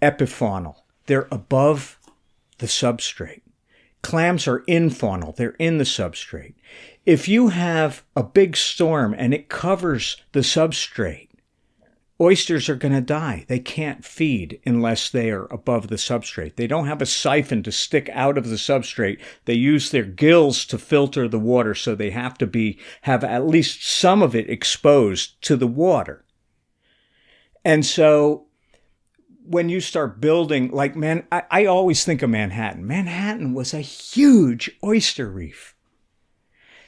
epifaunal. They're above the substrate. Clams are infaunal. They're in the substrate. If you have a big storm and it covers the substrate, oysters are going to die. They can't feed unless they are above the substrate. They don't have a siphon to stick out of the substrate. They use their gills to filter the water, so they have to have at least some of it exposed to the water. And so when you start building, like, I always think of Manhattan. Manhattan was a huge oyster reef.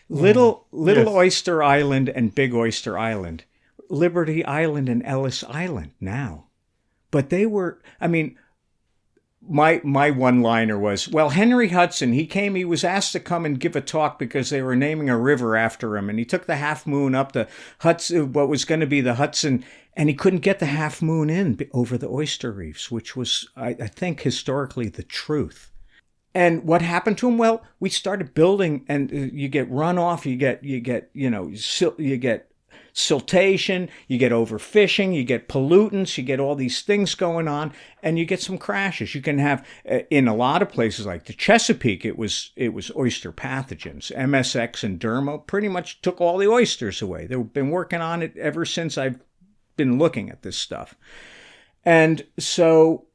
Little yes. Oyster Island and Big Oyster Island. Liberty Island and Ellis Island now. But they were, my one-liner was, well, Henry Hudson, he was asked to come and give a talk because they were naming a river after him. And he took the Half Moon up the Hudson, what was going to be the Hudson, and he couldn't get the Half Moon in over the oyster reefs, which was, I think, historically the truth. And what happened to him? Well, we started building, and you get runoff, you get siltation, you get overfishing, you get pollutants, you get all these things going on, and you get some crashes. You can have, in a lot of places like the Chesapeake, it was oyster pathogens. MSX and Derma pretty much took all the oysters away. They've been working on it ever since I've been looking at this stuff. And so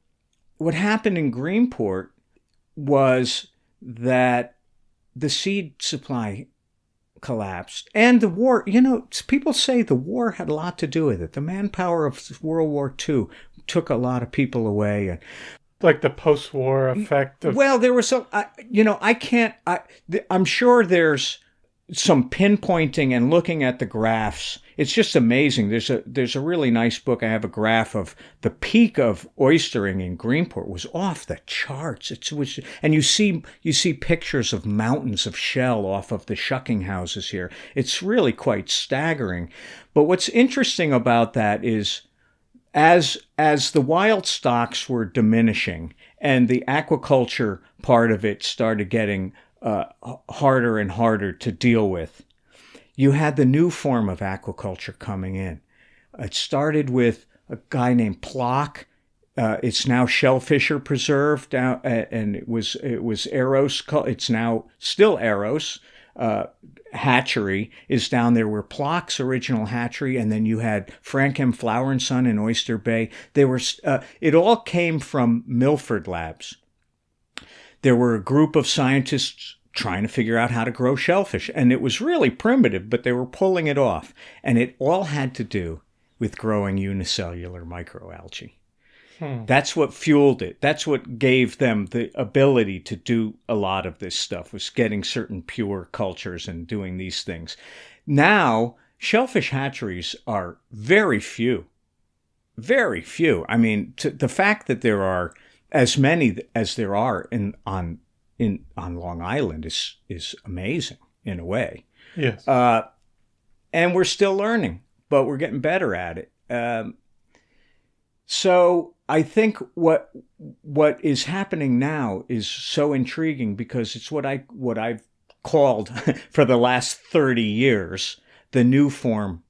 what happened in Greenport was that the seed supply collapsed, and the war, people say the war had a lot to do with it. The manpower of World War II took a lot of people away, and like the post-war effect of, well, there was some, I'm sure there's some pinpointing and looking at the graphs. It's just amazing. There's a really nice book. I have a graph of the peak of oystering in Greenport was off the charts. And you see pictures of mountains of shell off of the shucking houses here. It's really quite staggering. But what's interesting about that is, as the wild stocks were diminishing and the aquaculture part of it started getting harder and harder to deal with, you had the new form of aquaculture coming in. It started with a guy named Plock It's now shellfish are preserved, and it was Eros. It's now still Eros. Hatchery is down there where Plock's original hatchery, and then you had Frank M. Flower and Son in Oyster Bay. They were. It all came from Milford Labs. There were a group of scientists trying to figure out how to grow shellfish, and it was really primitive, but they were pulling it off, and it all had to do with growing unicellular microalgae. That's what fueled it. That's what gave them the ability to do a lot of this stuff, was getting certain pure cultures and doing these things. Now, shellfish hatcheries are very few. Very few. I mean, the fact that there are as many as there are on Long Island is amazing in a way. Yes. And we're still learning, but we're getting better at it. So I think what is happening now is so intriguing because it's what I've called for the last 30 years the new form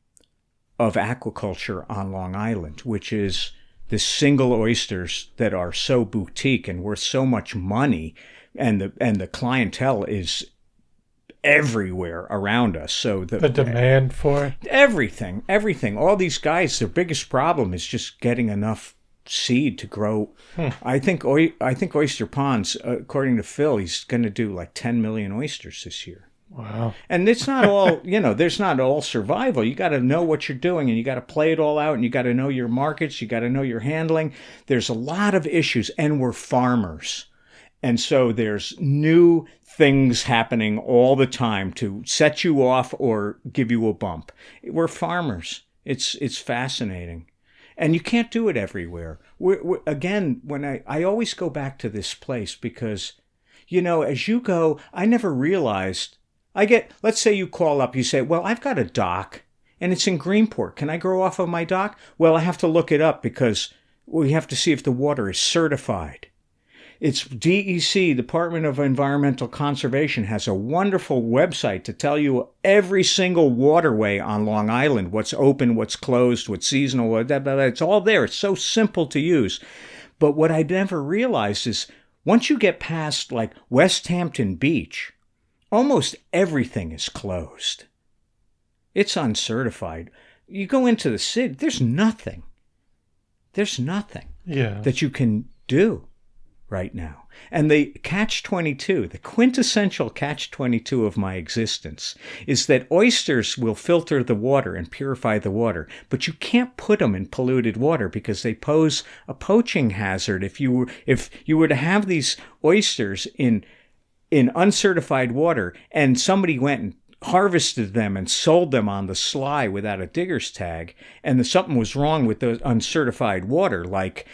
of aquaculture on Long Island, which is the single oysters that are so boutique and worth so much money, and the clientele is everywhere around us. So the demand for it? Everything. All these guys, their biggest problem is just getting enough seed to grow. I think Oyster Ponds, according to Phil, he's going to do like 10 million oysters this year. Wow. And it's not all, there's not all survival. You got to know what you're doing, and you got to play it all out, and you got to know your markets. You got to know your handling. There's a lot of issues, and we're farmers. And so there's new things happening all the time to set you off or give you a bump. We're farmers. It's fascinating. And you can't do it everywhere. Again, when I always go back to this place because, as you go, I never realized, let's say you call up, you say, well, I've got a dock and it's in Greenport. Can I grow off of my dock? Well, I have to look it up because we have to see if the water is certified. It's DEC, Department of Environmental Conservation, has a wonderful website to tell you every single waterway on Long Island, what's open, what's closed, what's seasonal, it's all there. It's so simple to use. But what I never realized is once you get past like West Hampton Beach, almost everything is closed. It's uncertified. You go into the city, there's nothing. That you can do right now. And the catch-22, the quintessential catch-22 of my existence is that oysters will filter the water and purify the water, but you can't put them in polluted water because they pose a poaching hazard. If you were to have these oysters in uncertified water and somebody went and harvested them and sold them on the sly without a digger's tag, and something was wrong with the uncertified water, like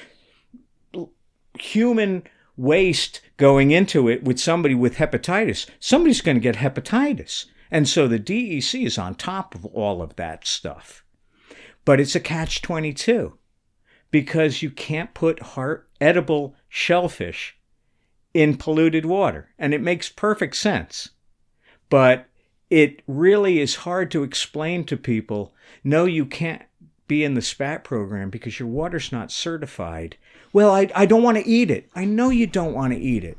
human waste going into it with somebody with hepatitis, somebody's going to get hepatitis. And so the DEC is on top of all of that stuff. But it's a catch-22 because you can't put edible shellfish in polluted water. And it makes perfect sense. But it really is hard to explain to people, no, you can't be in the SPAT program because your water's not certified. Well, I don't want to eat it. I know you don't want to eat it,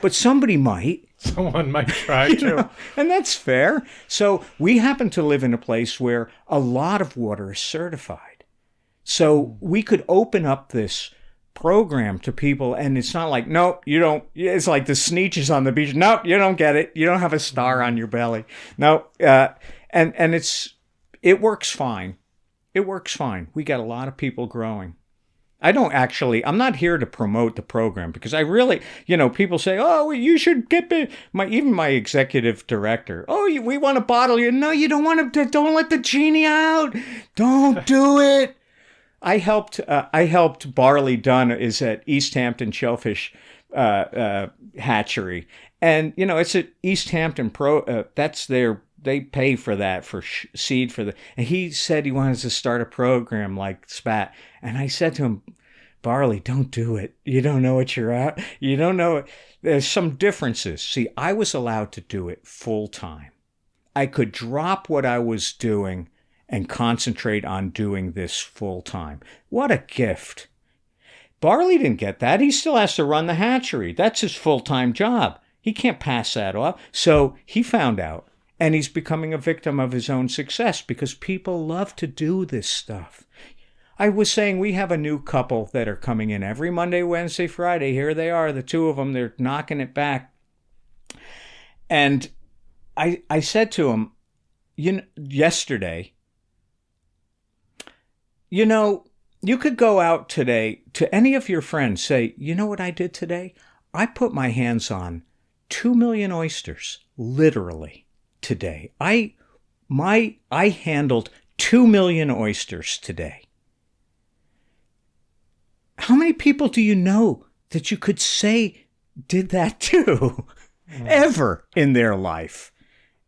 but somebody might. Someone might try to. And that's fair. So we happen to live in a place where a lot of water is certified. So we could open up this program to people, and it's not like, no, you don't. It's like the Sneetches on the beach. No, you don't get it. You don't have a star on your belly. No, and it works fine. It works fine. We got a lot of people growing. I'm not here to promote the program because I really, people say, oh, you should get even my executive director. Oh, we want to bottle you. No, you don't want to, don't let the genie out. Don't do it. I helped Barley Dunn is at East Hampton Shellfish Hatchery. And, it's at East Hampton that's they pay for that, for seed for and he said he wanted to start a program like SPAT. And I said to him, Barley, don't do it. You don't know what you're at. You don't know it. There's some differences. See, I was allowed to do it full time. I could drop what I was doing and concentrate on doing this full time. What a gift. Barley didn't get that. He still has to run the hatchery. That's his full-time job. He can't pass that off. So he found out, and he's becoming a victim of his own success because people love to do this stuff. I was saying we have a new couple that are coming in every Monday, Wednesday, Friday. Here they are, the two of them. They're knocking it back. And I said to him, yesterday, you could go out today to any of your friends, say, you know what I did today? I put my hands on 2 million oysters, literally, today. I handled 2 million oysters today. How many people do you know that you could say did that too, ever in their life?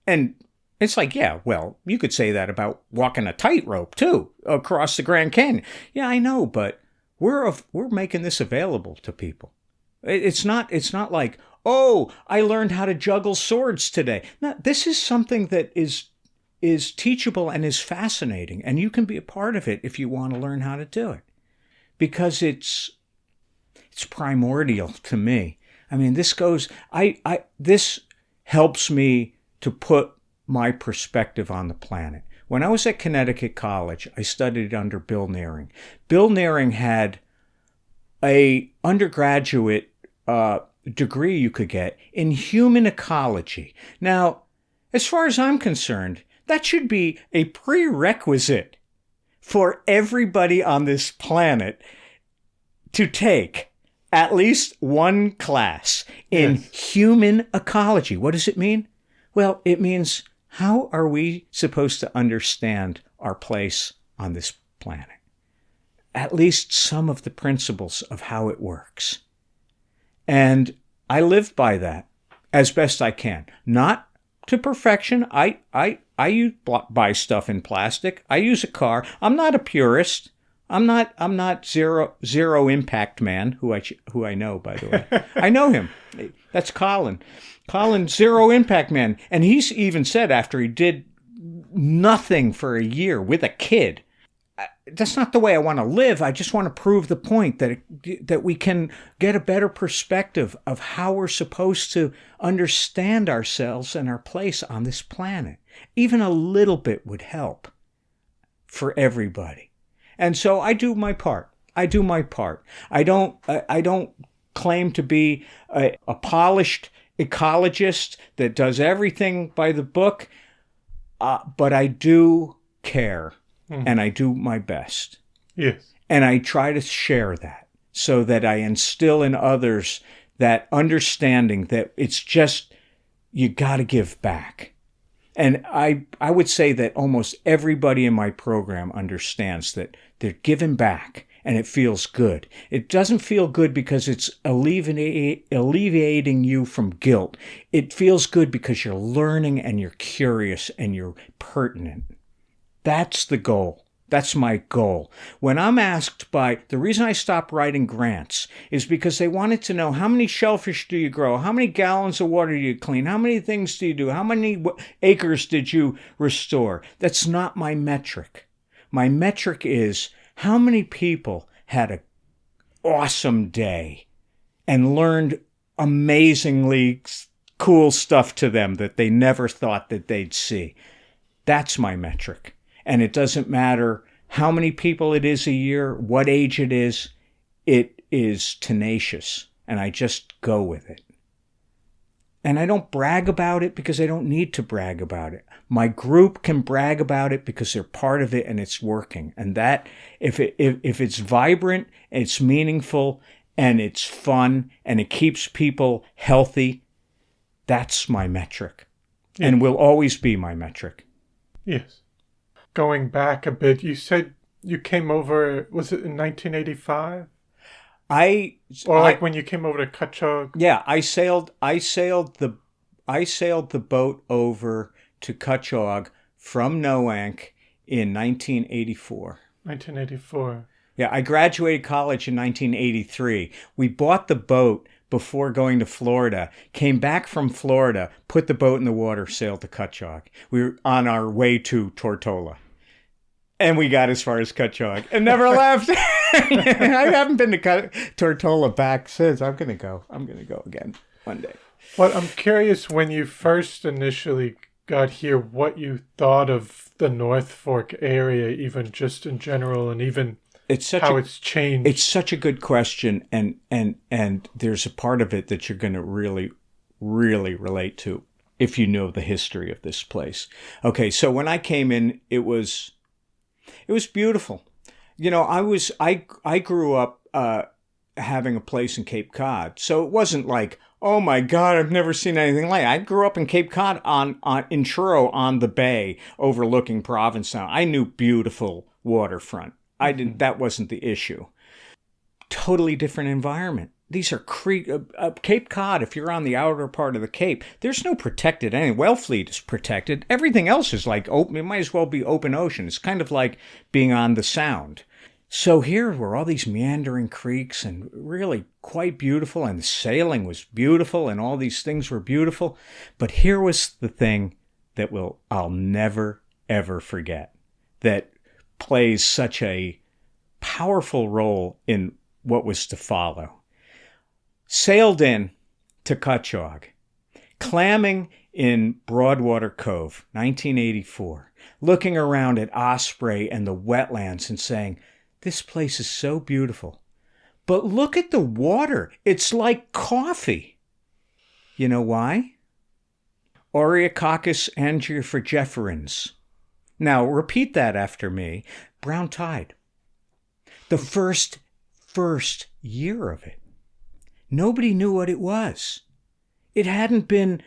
And it's like, yeah, well, you could say that about walking a tightrope too across the Grand Canyon. Yeah, I know, but we're making this available to people. It's not like, oh, I learned how to juggle swords today. No, this is something that is teachable and is fascinating, and you can be a part of it if you want to learn how to do it, because it's primordial to me. I mean, this helps me to put my perspective on the planet. When I was at Connecticut College, I studied under Bill Nearing. Bill Nearing had a undergraduate degree you could get in human ecology. Now, as far as I'm concerned, that should be a prerequisite for everybody on this planet to take at least one class in human ecology. What does it mean? Well, it means, how are we supposed to understand our place on this planet? At least some of the principles of how it works. And I live by that as best I can. Not to perfection. I buy stuff in plastic. I use a car. I'm not a purist. I'm not zero impact man, who I know, by the way. I know him. That's Colin. Colin, zero impact man. And he's even said, after he did nothing for a year with a kid, that's not the way I want to live. I just want to prove the point that we can get a better perspective of how we're supposed to understand ourselves and our place on this planet. Even a little bit would help for everybody. And so I do my part. I don't claim to be a polished ecologist that does everything by the book, but I do care, and I do my best. Yes. And I try to share that so that I instill in others that understanding that it's just, you got to give back. And I would say that almost everybody in my program understands that they're giving back, and it feels good. It doesn't feel good because it's alleviating you from guilt. It feels good because you're learning and you're curious and you're pertinent. That's the goal. That's my goal. When I'm asked the reason I stopped writing grants is because they wanted to know, how many shellfish do you grow? How many gallons of water do you clean? How many things do you do? How many acres did you restore? That's not my metric. My metric is, how many people had an awesome day and learned amazingly cool stuff to them that they never thought that they'd see. That's my metric. And it doesn't matter how many people it is a year, what age it is tenacious. And I just go with it. And I don't brag about it because I don't need to brag about it. My group can brag about it because they're part of it and it's working. And that, if it's vibrant, it's meaningful, and it's fun, and it keeps people healthy, that's my metric. Yeah. And will always be my metric. Yes. Going back a bit, you said you came over, was it in 1985? When you came over to Cutchogue? Yeah, I sailed the boat over to Cutchogue from Noank in 1984. 1984. Yeah, I graduated college in 1983. We bought the boat before going to Florida, came back from Florida, put the boat in the water, sailed to Cutchogue. We were on our way to Tortola. And we got as far as Cutchogue and never left. I haven't been to Tortola back since. I'm gonna go. I'm gonna go again one day. Well, I'm curious, when you first initially got here, what you thought of the North Fork area, even just in general, and even it's changed. It's such a good question, and there's a part of it that you're going to really, really relate to if you know the history of this place. Okay, so when I came in, it was beautiful. You know, I grew up having a place in Cape Cod, so it wasn't like, oh my God, I've never seen anything like it. I grew up in Cape Cod in Truro on the bay overlooking Provincetown. I knew beautiful waterfront. That wasn't the issue. Totally different environment. These are Cape Cod, if you're on the outer part of the Cape, there's no protected anything. Wellfleet is protected. Everything else is like open. It might as well be open ocean. It's kind of like being on the Sound. So here were all these meandering creeks and really quite beautiful, and the sailing was beautiful, and all these things were beautiful. But here was the thing that I'll never, ever forget, that plays such a powerful role in what was to follow. Sailed in to Cutchogue, clamming in Broadwater Cove, 1984, looking around at Osprey and the wetlands and saying, this place is so beautiful. But look at the water. It's like coffee. You know why? Oreococcus angiophrygepherans. Now, repeat that after me. Brown tide. The first year of it, nobody knew what it was. It hadn't been...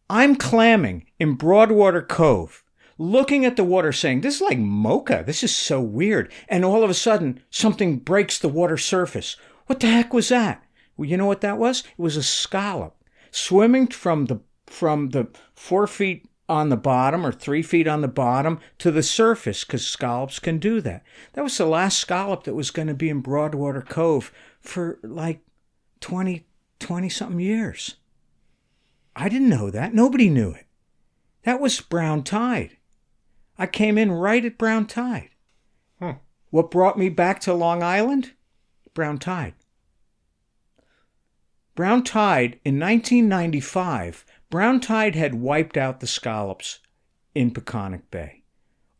I'm clamming in Broadwater Cove, looking at the water saying, this is like mocha. This is so weird. And all of a sudden, something breaks the water surface. What the heck was that? Well, you know what that was? It was a scallop swimming from the 4 feet on the bottom or 3 feet on the bottom to the surface, because scallops can do that. That was the last scallop that was going to be in Broadwater Cove for like 20-something years. I didn't know that. Nobody knew it. That was brown tide. I came in right at brown tide. What brought me back to Long Island? Brown tide. Brown tide in 1995, brown tide had wiped out the scallops in Peconic Bay.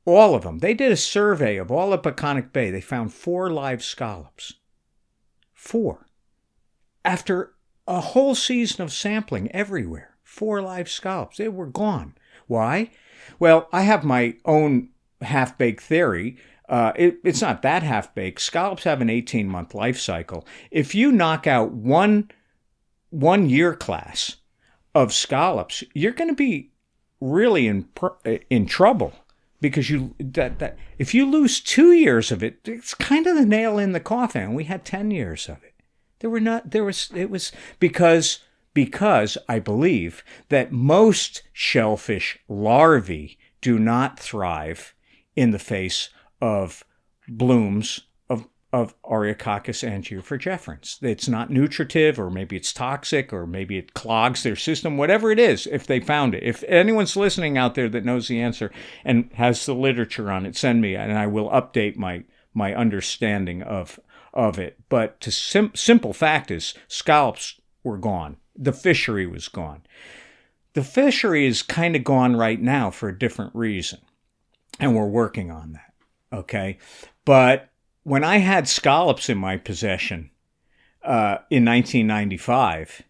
All of them. They did a survey of all of Peconic Bay. They found 4 live scallops. 4. After a whole season of sampling everywhere, 4 live scallops. They were gone. Why? Well, I have my own half-baked theory. It's not that half-baked. Scallops have an 18-month life cycle. If you knock out one year class of scallops, you're going to be really in trouble, because if you lose 2 years of it, it's kind of the nail in the coffin. And we had 10 years of it. It was because I believe that most shellfish larvae do not thrive in the face of blooms of Oreococcus angiophrygepherans. It's not nutritive, or maybe it's toxic, or maybe it clogs their system, whatever it is, if they found it. If anyone's listening out there that knows the answer and has the literature on it, send me, and I will update my understanding of it. But the simple fact is, scallops were gone. The fishery was gone. The fishery is kind of gone right now for a different reason, and we're working on that, okay? But when I had scallops in my possession in 1995,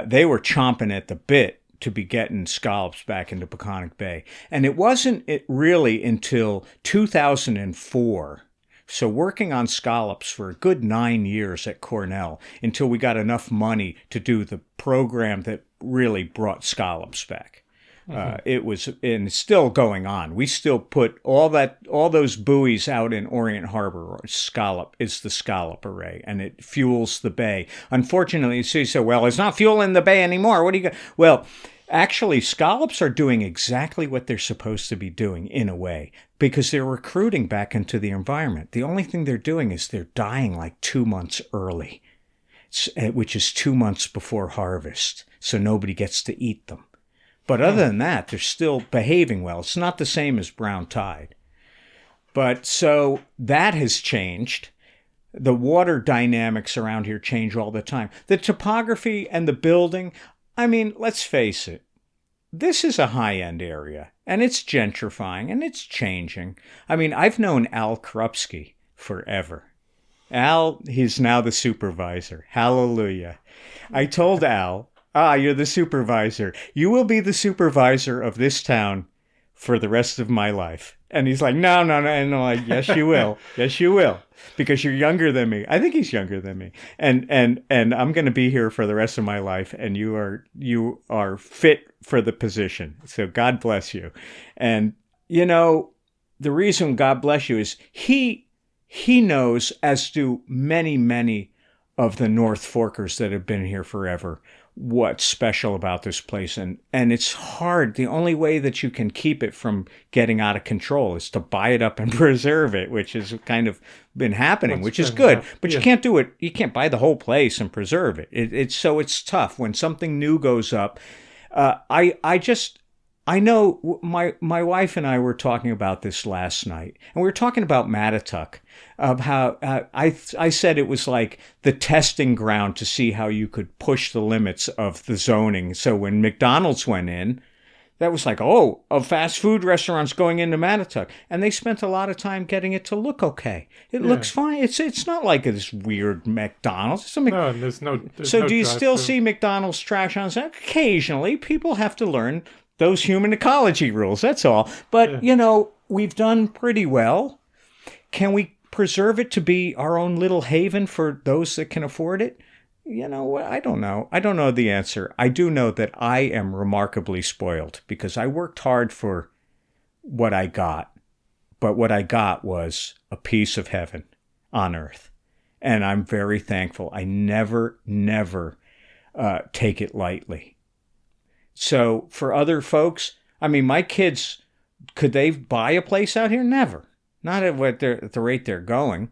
they were chomping at the bit to be getting scallops back into Peconic Bay. And it wasn't really until 2004, so working on scallops for a good 9 years at Cornell, until we got enough money to do the program that really brought scallops back. It was, and it's still going on. We still put all those buoys out in Orient Harbor. Scallop is the scallop array, and it fuels the bay. Unfortunately, you say, well, it's not fueling the bay anymore. What do you got? Well, actually, scallops are doing exactly what they're supposed to be doing, in a way, because they're recruiting back into the environment. The only thing they're doing is they're dying like 2 months early, which is 2 months before harvest, so nobody gets to eat them. But other than that, they're still behaving well. It's not the same as brown tide. But so that has changed. The water dynamics around here change all the time. The topography and the building, I mean, let's face it. This is a high-end area, and it's gentrifying, and it's changing. I mean, I've known Al Krupski forever. Al, he's now the supervisor. Hallelujah. I told Al, you're the supervisor. You will be the supervisor of this town for the rest of my life. And he's like, no. And I'm like, yes, you will. Yes, you will. Because you're younger than me. I think he's younger than me. And I'm going to be here for the rest of my life. And you are fit for the position. So God bless you. And, you know, the reason God bless you is he knows, as do many, many of the North Forkers that have been here forever, what's special about this place. And it's hard. The only way that you can keep it from getting out of control is to buy it up and preserve it, which has kind of been happening, which is good. But you can't do it. You can't buy the whole place and preserve it. It's tough when something new goes up. I know my wife and I were talking about this last night, and we were talking about Mattituck, of how I said it was like the testing ground to see how you could push the limits of the zoning. So when McDonald's went in, that was like, a fast food restaurant's going into Mattituck, and they spent a lot of time getting it to look okay. It looks fine. It's not like this weird McDonald's. No, there's no. So do you still see McDonald's trash on set? Occasionally, people have to learn those human ecology rules, that's all. But, you know, we've done pretty well. Can we preserve it to be our own little haven for those that can afford it? You know, I don't know. I don't know the answer. I do know that I am remarkably spoiled because I worked hard for what I got. But what I got was a piece of heaven on earth. And I'm very thankful. I never take it lightly. So for other folks, I mean, my kids, could they buy a place out here? Never. Not at the rate they're going.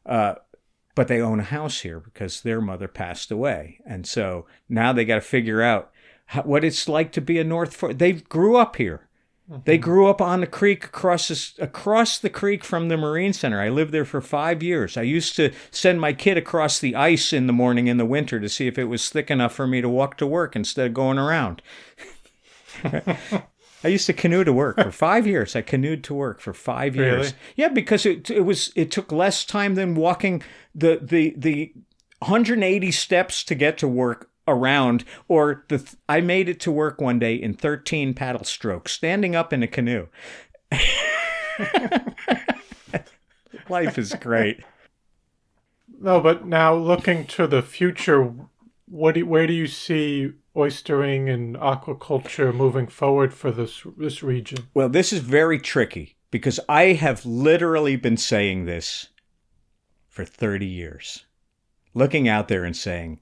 But they own a house here because their mother passed away. And so now they got to figure out what it's like to be a North Fork. They grew up here. Mm-hmm. They grew up on the creek across the creek from the Marine Center. I lived there for 5 years. I used to send my kid across the ice in the morning in the winter to see if it was thick enough for me to walk to work instead of going around. I used to canoe to work for 5 years. I canoed to work for 5 years. Really? Yeah, because it took less time than walking the 180 steps to get to work around, or I made it to work one day in 13 paddle strokes, standing up in a canoe. Life is great. No, but now looking to the future, where do you see oystering and aquaculture moving forward for this region? Well, this is very tricky because I have literally been saying this for 30 years, looking out there and saying,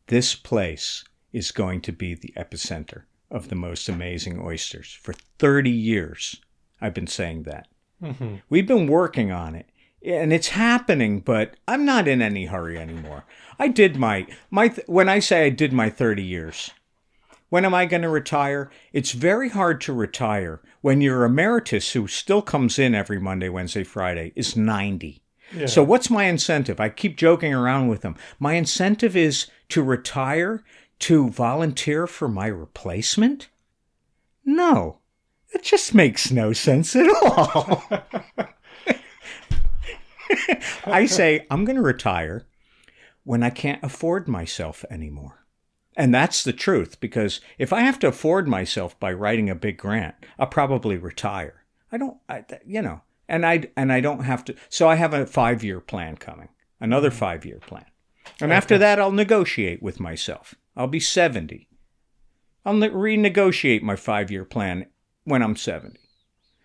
this place is going to be the epicenter of the most amazing oysters. For 30 years, I've been saying that. Mm-hmm. We've been working on it, and it's happening, but I'm not in any hurry anymore. I did when I say I did my 30 years, when am I going to retire? It's very hard to retire when your emeritus, who still comes in every Monday, Wednesday, Friday, is 90. Yeah. So what's my incentive? I keep joking around with them. My incentive is to retire, to volunteer for my replacement? No, it just makes no sense at all. I say I'm going to retire when I can't afford myself anymore. And that's the truth, because if I have to afford myself by writing a big grant, I'll probably retire. And I don't have to. So I have a 5-year plan coming, another 5-year plan. And after that, I'll negotiate with myself. I'll be 70. I'll renegotiate my 5-year plan when I'm 70.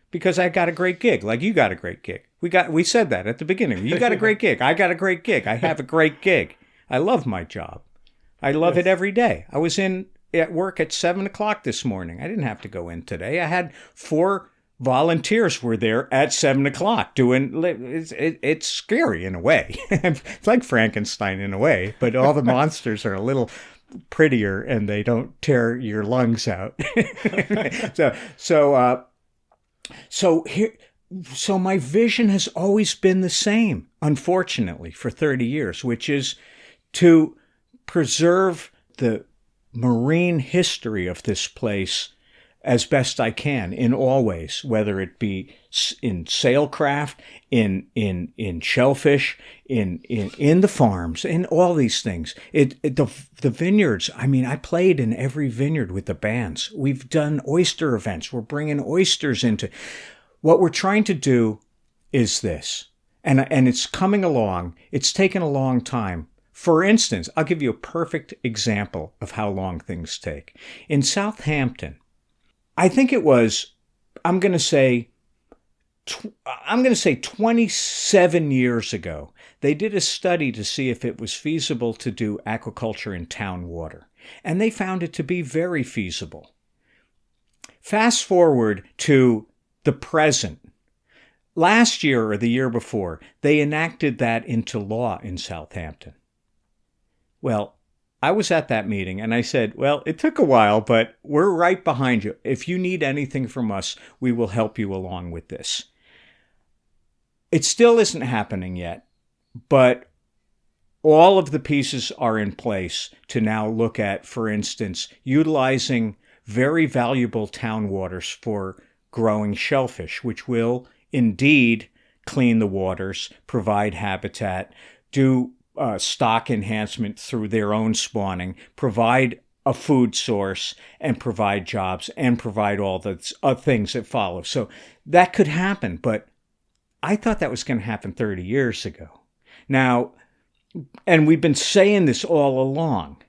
Because I got a great gig, like you got a great gig. We said that at the beginning. You got a great gig. I got a great gig. I have a great gig. I love my job. I love it every day. I was at work at 7 o'clock this morning. I didn't have to go in today. I had 4 volunteers were there at 7 o'clock doing. It's scary in a way. It's like Frankenstein in a way, but all the monsters are a little prettier and they don't tear your lungs out. So here, so my vision has always been the same, unfortunately, for 30 years, which is to preserve the marine history of this place as best I can in all ways, whether it be in sailcraft, in shellfish, in the farms, in all these things. The vineyards. I mean, I played in every vineyard with the bands. We've done oyster events. We're bringing oysters into. What we're trying to do is this, and it's coming along. It's taken a long time. For instance, I'll give you a perfect example of how long things take. In Southampton, I think it was, I'm going to say 27 years ago, they did a study to see if it was feasible to do aquaculture in town water. And they found it to be very feasible. Fast forward to the present. Last year or the year before, they enacted that into law in Southampton. Well, I was at that meeting and I said, well, it took a while, but we're right behind you. If you need anything from us, we will help you along with this. It still isn't happening yet, but all of the pieces are in place to now look at, for instance, utilizing very valuable town waters for growing shellfish, which will indeed clean the waters, provide habitat, do stock enhancement through their own spawning, provide a food source, and provide jobs, and provide all the things that follow. So that could happen, but I thought that was going to happen 30 years ago. Now, and we've been saying this all along.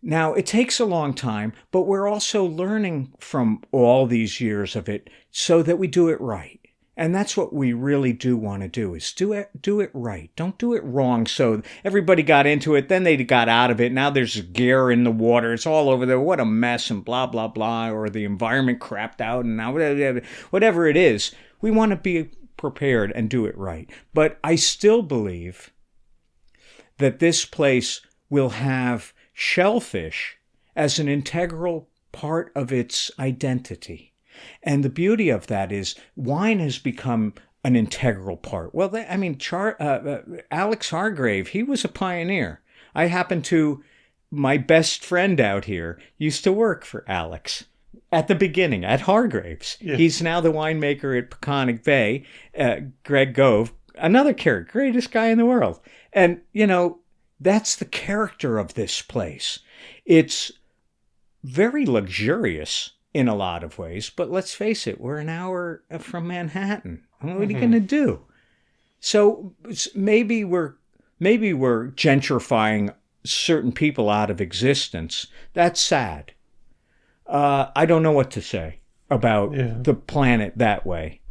Now, it takes a long time, but we're also learning from all these years of it so that we do it right. And that's what we really do want to do, is do it right. Don't do it wrong. So everybody got into it, then they got out of it. Now there's gear in the water. It's all over there. What a mess, and blah, blah, blah. Or the environment crapped out, and now whatever it is, we want to be prepared and do it right. But I still believe that this place will have shellfish as an integral part of its identity. And the beauty of that is wine has become an integral part. Well, Alex Hargrave, he was a pioneer. My best friend out here used to work for Alex at the beginning at Hargrave's. Yeah. He's now the winemaker at Peconic Bay, Greg Gove, another character, greatest guy in the world. And, that's the character of this place. It's very luxurious in a lot of ways, but let's face it, we're an hour from Manhattan. What are you going to do? So maybe we're gentrifying certain people out of existence. That's sad. I don't know what to say about the planet that way.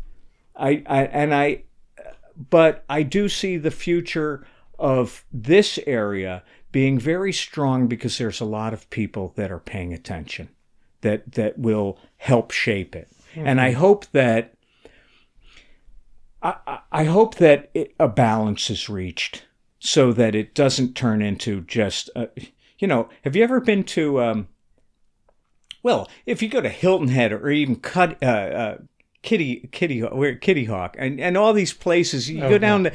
But I do see the future of this area being very strong because there's a lot of people that are paying attention, that will help shape it. Mm-hmm. And I hope that a balance is reached so that it doesn't turn into just have you ever been to if you go to Hilton Head or even Kitty Hawk and all these places, you go down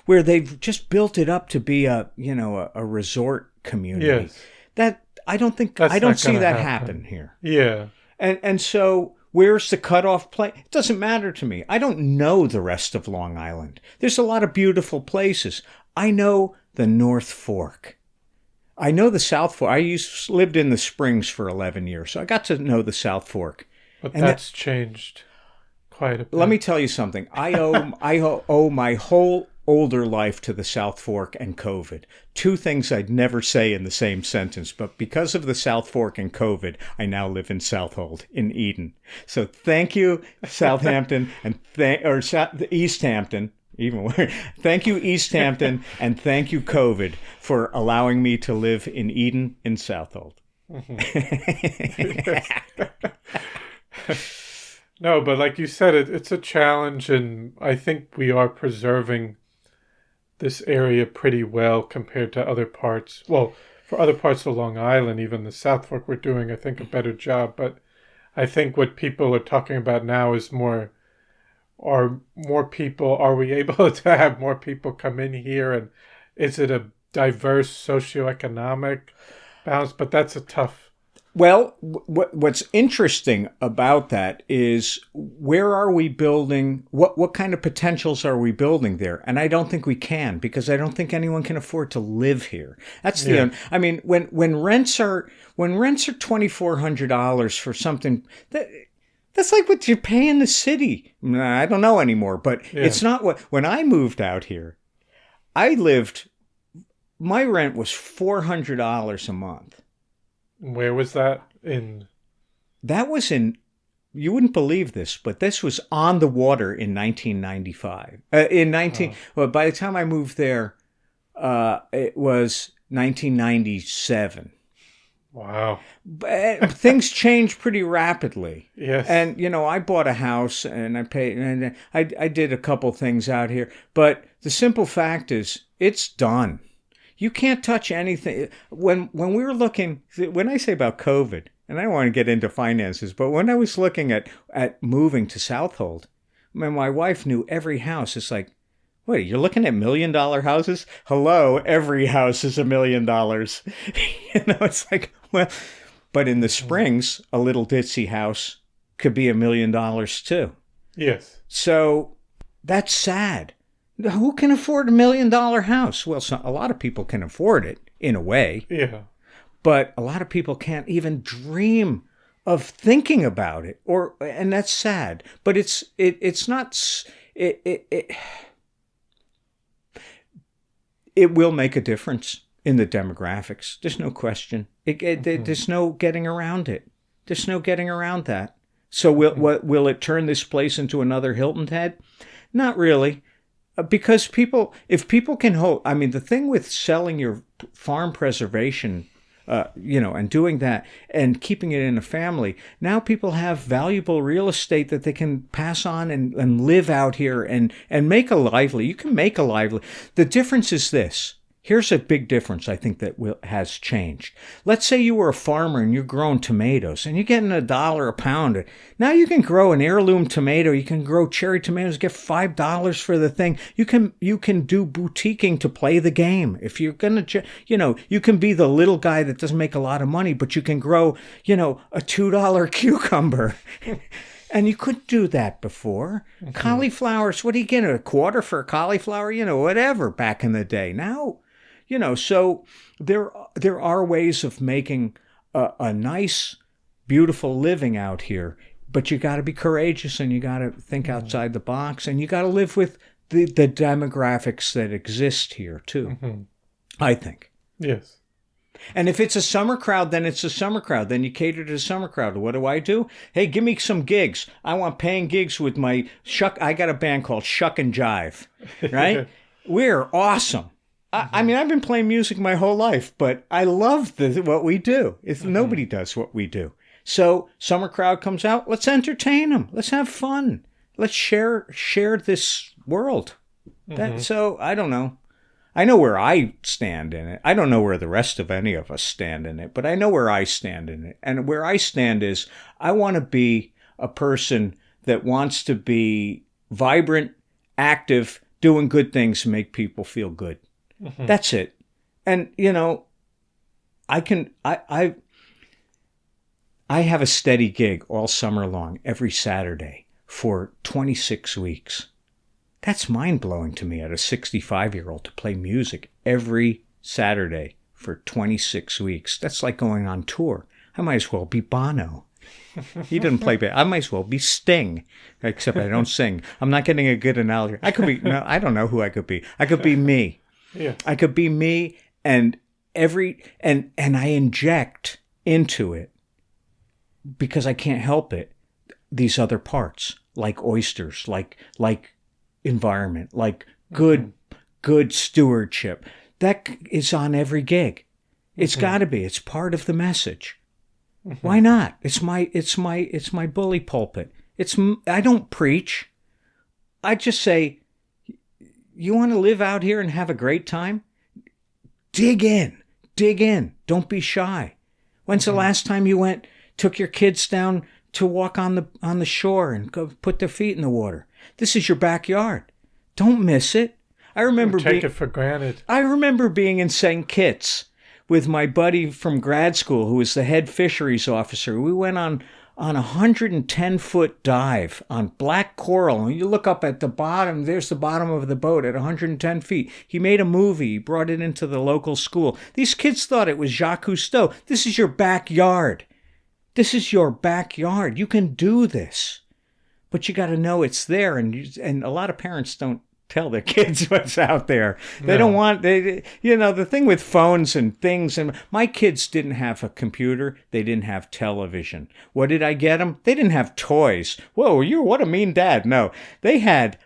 where they've just built it up to be a resort community. Yes. That I don't see that happen here. Yeah. And so where's the cutoff place? It doesn't matter to me. I don't know the rest of Long Island. There's a lot of beautiful places. I know the North Fork. I know the South Fork. I lived in the Springs for 11 years, so I got to know the South Fork. But that's changed quite a bit. Let me tell you something. I owe my whole older life to the South Fork and COVID. Two things I'd never say in the same sentence, but because of the South Fork and COVID, I now live in Southold in Eden. So thank you, Southampton, and East Hampton. Even worse. Thank you, East Hampton, and thank you, COVID, for allowing me to live in Eden in Southold. No, but like you said, it's a challenge, and I think we are preserving this area pretty well compared to other parts. Well, for other parts of Long Island, even the South Fork, we're doing, I think, a better job. But I think what people are talking about now is more Are more people, are we able to have more people come in here? And is it a diverse socioeconomic balance? But that's a tough. Well, what's interesting about that is where are we building? What kind of potentials are we building there? And I don't think we can, because I don't think anyone can afford to live here. That's the. Yeah. I mean, when rents are $2,400 for something that's like what you pay in the city. I don't know anymore, but Yeah. it's not what. When I moved out here, my rent was $400 a month. Where was that in? That was in, you wouldn't believe this, but this was on the water in 1995. Well, by the time I moved there, it was 1997. Wow. But things changed pretty rapidly. Yes. And, I bought a house and I paid, and I did a couple things out here. But the simple fact is, it's done. You can't touch anything. When we were looking, when I say about COVID, and I don't want to get into finances, but when I was looking at moving to Southold, my wife knew every house. It's like, wait, you're looking at $1 million houses? Hello, every house is $1 million. It's like, well, but in the Springs, a little ditzy house could be $1 million too. Yes. So that's sad. Who can afford $1 million house? Well, a lot of people can afford it in a way. Yeah. But a lot of people can't even dream of thinking about it, and that's sad. But it's not. It will make a difference in the demographics. There's no question. There's no getting around it. There's no getting around that. So will it turn this place into another Hilton Head? Not really. Because if people can hold, I mean, the thing with selling your farm preservation, and doing that and keeping it in a family, now people have valuable real estate that they can pass on and live out here and make a lively. You can make a lively. The difference is this. Here's a big difference I think that has changed. Let's say you were a farmer and you're growing tomatoes and you're getting $1 a pound. Now you can grow an heirloom tomato. You can grow cherry tomatoes, get $5 for the thing. You can do boutiquing to play the game. If you're going to, you can be the little guy that doesn't make a lot of money, but you can grow, a $2 cucumber. And you couldn't do that before. Mm-hmm. Cauliflowers, what are you getting? A quarter for a cauliflower? Whatever back in the day. Now, so there are ways of making a nice, beautiful living out here, but you got to be courageous and you got to think outside the box and you got to live with the demographics that exist here too, I think. Yes. And if it's a summer crowd, then it's a summer crowd. Then you cater to the summer crowd. What do? Hey, give me some gigs. I want paying gigs with my Shuck. I got a band called Shuck and Jive, right? We're awesome. I mean, I've been playing music my whole life, but I love what we do. Nobody does what we do. So summer crowd comes out. Let's entertain them. Let's have fun. Let's share this world. So I don't know. I know where I stand in it. I don't know where the rest of any of us stand in it, but I know where I stand in it. And where I stand is I want to be a person that wants to be vibrant, active, doing good things to make people feel good. That's it. And, I have a steady gig all summer long, every Saturday for 26 weeks. That's mind-blowing to me at a 65-year-old to play music every Saturday for 26 weeks. That's like going on tour. I might as well be Bono. He didn't play bass. I might as well be Sting, except I don't sing. I'm not getting a good analogy. I don't know who I could be. I could be me. Yeah. I could be me, and I inject into it, because I can't help it, these other parts, like oysters, like environment, like good stewardship. That is on every gig. It's got to be. It's part of the message. Why not? It's my bully pulpit. I don't preach. I just say, you want to live out here and have a great time? Dig in. Don't be shy. When's the last time you took your kids down to walk on the shore and go put their feet in the water. This is your backyard. Don't miss it. I remember take it for granted. I remember being in St. Kitts with my buddy from grad school who was the head fisheries officer. We went on a 110-foot dive on black coral. And you look up at the bottom, there's the bottom of the boat at 110 feet. He made a movie, he brought it into the local school. These kids thought it was Jacques Cousteau. This is your backyard. This is your backyard. You can do this. But you got to know it's there. And a lot of parents don't tell their kids what's out there. They don't want, the thing with phones and things. And my kids didn't have a computer. They didn't have television. What did I get them? They didn't have toys. Whoa, what a mean dad. No, they had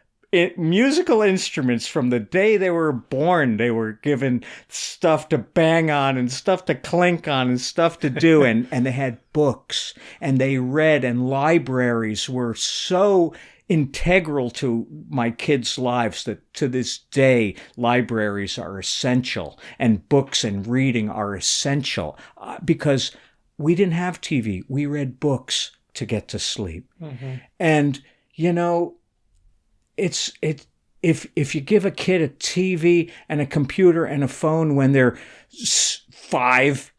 musical instruments from the day they were born. They were given stuff to bang on and stuff to clink on and stuff to do. and they had books and they read, and libraries were so integral to my kids' lives that to this day, libraries are essential and books and reading are essential because we didn't have TV. We read books to get to sleep. Mm-hmm. And, if you give a kid a TV and a computer and a phone when they're 5,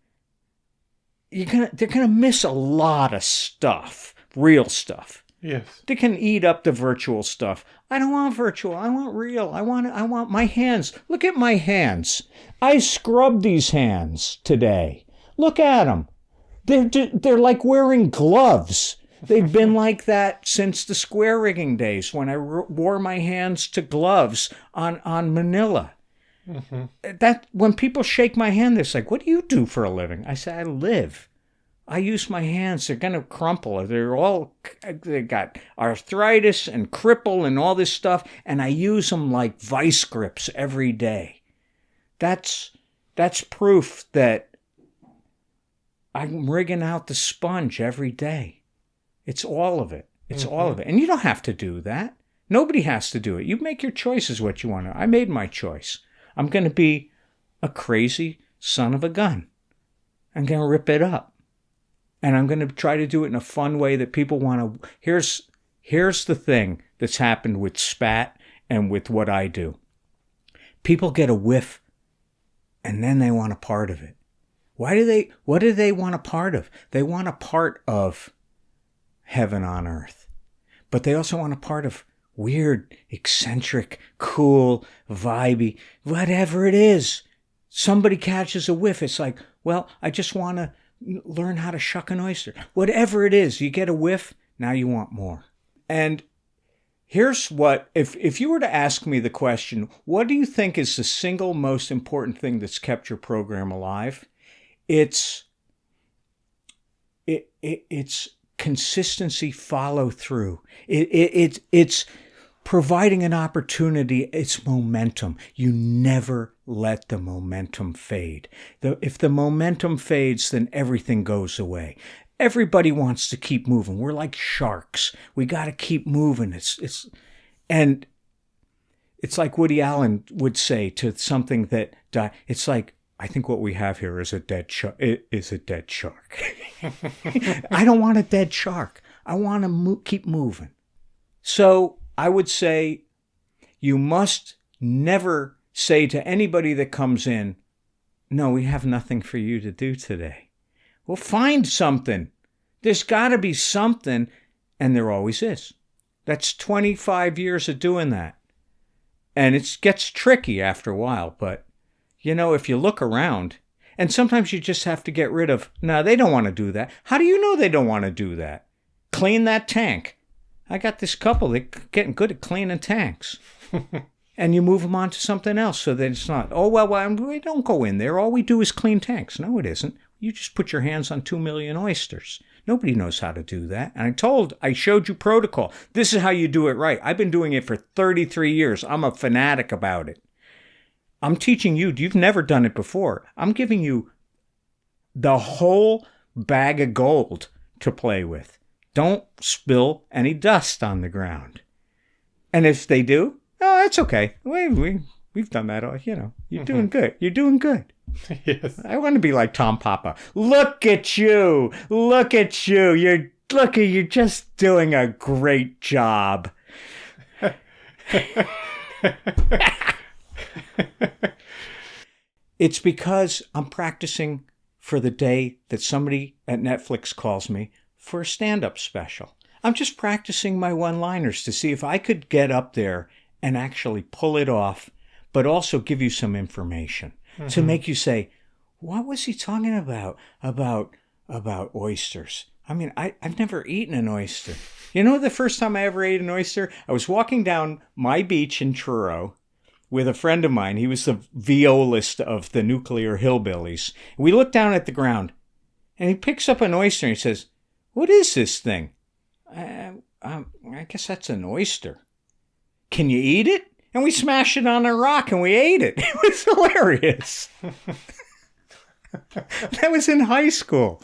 they're gonna miss a lot of stuff, real stuff. Yes. They can eat up the virtual stuff. I don't want virtual. I want real. I want my hands. Look at my hands. I scrubbed these hands today. Look at them. They're like wearing gloves. They've been like that since the square rigging days when I wore my hands to gloves on Manila. Mm-hmm. That when people shake my hand, they're like, "What do you do for a living?" I say, "I live. I use my hands. They're going to crumple. They got arthritis and cripple and all this stuff, and I use them like vice grips every day." That's proof that I'm rigging out the sponge every day. It's all of it. It's all of it. And you don't have to do that. Nobody has to do it. You make your choices what you want to. I made my choice. I'm going to be a crazy son of a gun. I'm going to rip it up. And I'm going to try to do it in a fun way that people want to. Here's the thing that's happened with SPAT and with what I do. People get a whiff and then they want a part of it. What do they want a part of? They want a part of heaven on earth. But they also want a part of weird, eccentric, cool, vibey, whatever it is. Somebody catches a whiff. It's like, well, I just want to learn how to shuck an oyster. Whatever it is, you get a whiff, now you want more. And here's what, if you were to ask me the question, what do you think is the single most important thing that's kept your program alive? It's consistency, follow through. It's providing an opportunity. It's momentum. You never let the momentum fade. If the momentum fades, then everything goes away. Everybody wants to keep moving. We're like sharks. We got to keep moving. And it's like Woody Allen would say to something that died. It's like, I think what we have here is a dead shark. It is a dead shark. I don't want a dead shark. I want to keep moving. So I would say you must never say to anybody that comes in, "No, we have nothing for you to do today." Well, find something. There's got to be something, and there always is. That's 25 years of doing that. And it gets tricky after a while, but if you look around, and sometimes you just have to get rid of, no, they don't want to do that. How do you know they don't want to do that? Clean that tank. I got this couple that getting good at cleaning tanks. And you move them on to something else so that it's not, we don't go in there. All we do is clean tanks. No, it isn't. You just put your hands on 2 million oysters. Nobody knows how to do that. And I showed you protocol. This is how you do it right. I've been doing it for 33 years. I'm a fanatic about it. I'm teaching you. You've never done it before. I'm giving you the whole bag of gold to play with. Don't spill any dust on the ground. And if they do, oh, that's okay. We've done that all. You're doing good. You're doing good. Yes. I want to be like Tom Papa. Look at you. Look at you. You're Looky, you're just doing a great job. It's because I'm practicing for the day that somebody at Netflix calls me for a stand-up special. I'm just practicing my one-liners to see if I could get up there and actually pull it off, but also give you some information to make you say, what was he talking about? About oysters. I mean, I've never eaten an oyster. You know, the first time I ever ate an oyster, I was walking down my beach in Truro with a friend of mine. He was the violist of the Nuclear Hillbillies. We looked down at the ground, and he picks up an oyster and he says, what is this thing? I guess that's an oyster. Can you eat it? And we smashed it on a rock and we ate it. It was hilarious. That was in high school.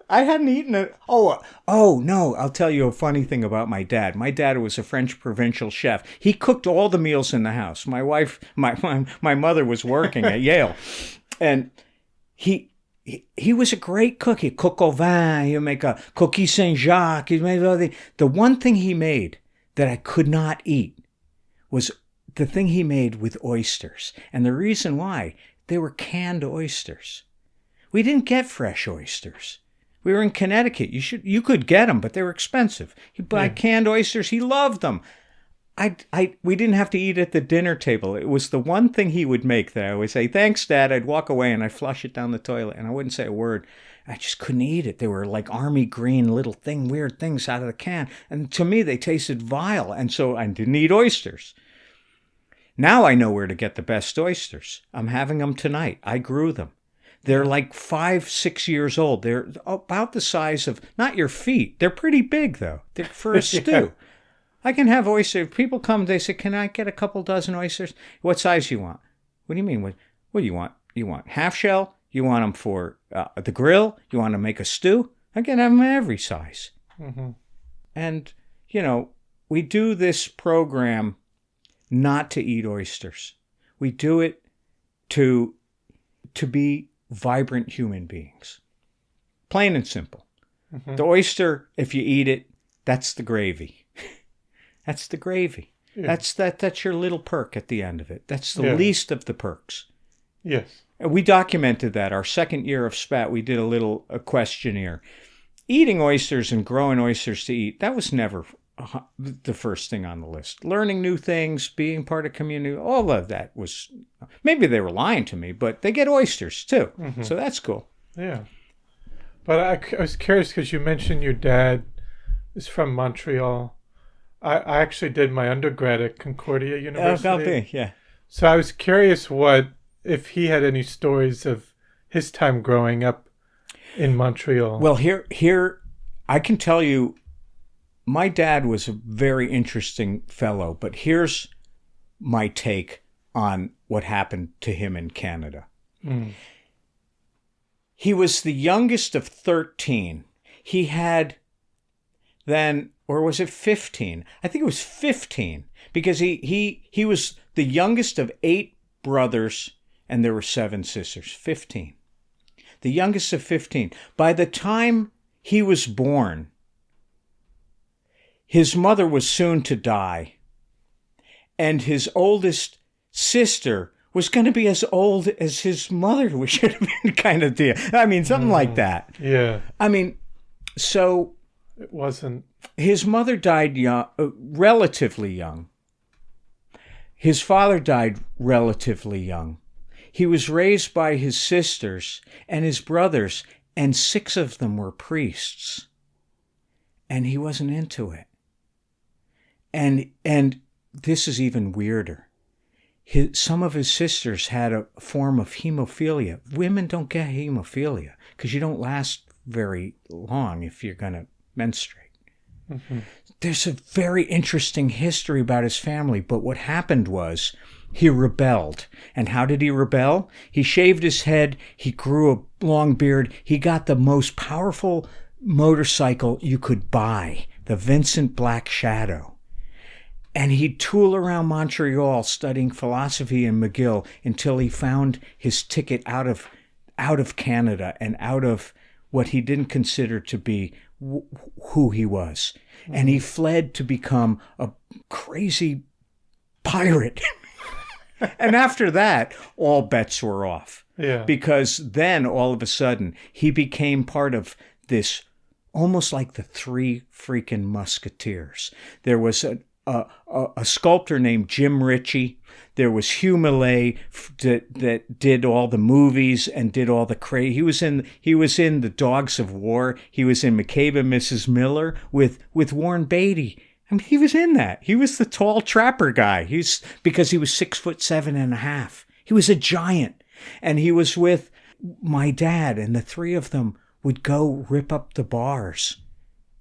I hadn't eaten it. Oh, no. I'll tell you a funny thing about my dad. My dad was a French provincial chef. He cooked all the meals in the house. My wife, my mother was working at Yale. And he was a great cook. He'd cook au vin. He'd make a coquille Saint-Jacques. He made all the one thing he made that I could not eat was the thing he made with oysters. And the reason why, they were canned oysters. We didn't get fresh oysters. We were in Connecticut. You could get them, but they were expensive. He'd buy canned oysters. He loved them. We didn't have to eat at the dinner table. It was the one thing he would make that I always say, thanks, Dad. I'd walk away and I'd flush it down the toilet and I wouldn't say a word. I just couldn't eat it. They were like army green little weird things out of the can. And to me, they tasted vile. And so I didn't eat oysters. Now I know where to get the best oysters. I'm having them tonight. I grew them. They're like 5-6 years old. They're about the size of, not your feet. They're pretty big, though. They're for a stew. I can have oysters. People come, they say, can I get a couple dozen oysters? What size you want? What do you mean? What do you want? You want half shell? You want them for the grill? You want to make a stew? I can have them every size. Mm-hmm. And, we do this program not to eat oysters. We do it to be vibrant human beings. Plain and simple. Mm-hmm. The oyster, if you eat it, that's the gravy. That's the gravy. Yeah. That's your little perk at the end of it. That's the least of the perks. Yes. We documented that. Our second year of SPAT, we did a questionnaire. Eating oysters and growing oysters to eat, that was never the first thing on the list. Learning new things, being part of community, all of that was, maybe they were lying to me, but they get oysters too. Mm-hmm. So that's cool. Yeah. But I was curious because you mentioned your dad is from Montreal. I actually did my undergrad at Concordia University. Yeah. So I was curious if he had any stories of his time growing up in Montreal. Well, here I can tell you, my dad was a very interesting fellow, but here's my take on what happened to him in Canada. Mm. He was the youngest of 13. He had then, or was it 15? I think it was 15, because he was the youngest of 8 brothers, and there were 7 sisters. 15. The youngest of 15. By the time he was born, his mother was soon to die, and his oldest sister was going to be as old as his mother, which should have been kind of deal. I mean, something like that. Yeah. I mean, so it wasn't. His mother died young, relatively young. His father died relatively young. He was raised by his sisters and his brothers, and 6 of them were priests, and he wasn't into it. And this is even weirder. Some of his sisters had a form of hemophilia. Women don't get hemophilia because you don't last very long if you're going to menstruate. Mm-hmm. There's a very interesting history about his family, but what happened was he rebelled. And how did he rebel? He shaved his head. He grew a long beard. He got the most powerful motorcycle you could buy, the Vincent Black Shadow. And he'd tool around Montreal studying philosophy in McGill until he found his ticket out of Canada and out of what he didn't consider to be who he was. And he fled to become a crazy pirate. And after that, all bets were off. Yeah. Because then all of a sudden he became part of this, almost like the Three Freaking Musketeers. There was a sculptor named Jim Ritchie. There was Hugh Millay that did all the movies and did all the he was in the Dogs of War. He was in McCabe and Mrs. Miller with Warren Beatty. I mean, he was in that. He was the tall trapper guy. Because he was 6'7.5". He was a giant. And he was with my dad, and the three of them would go rip up the bars.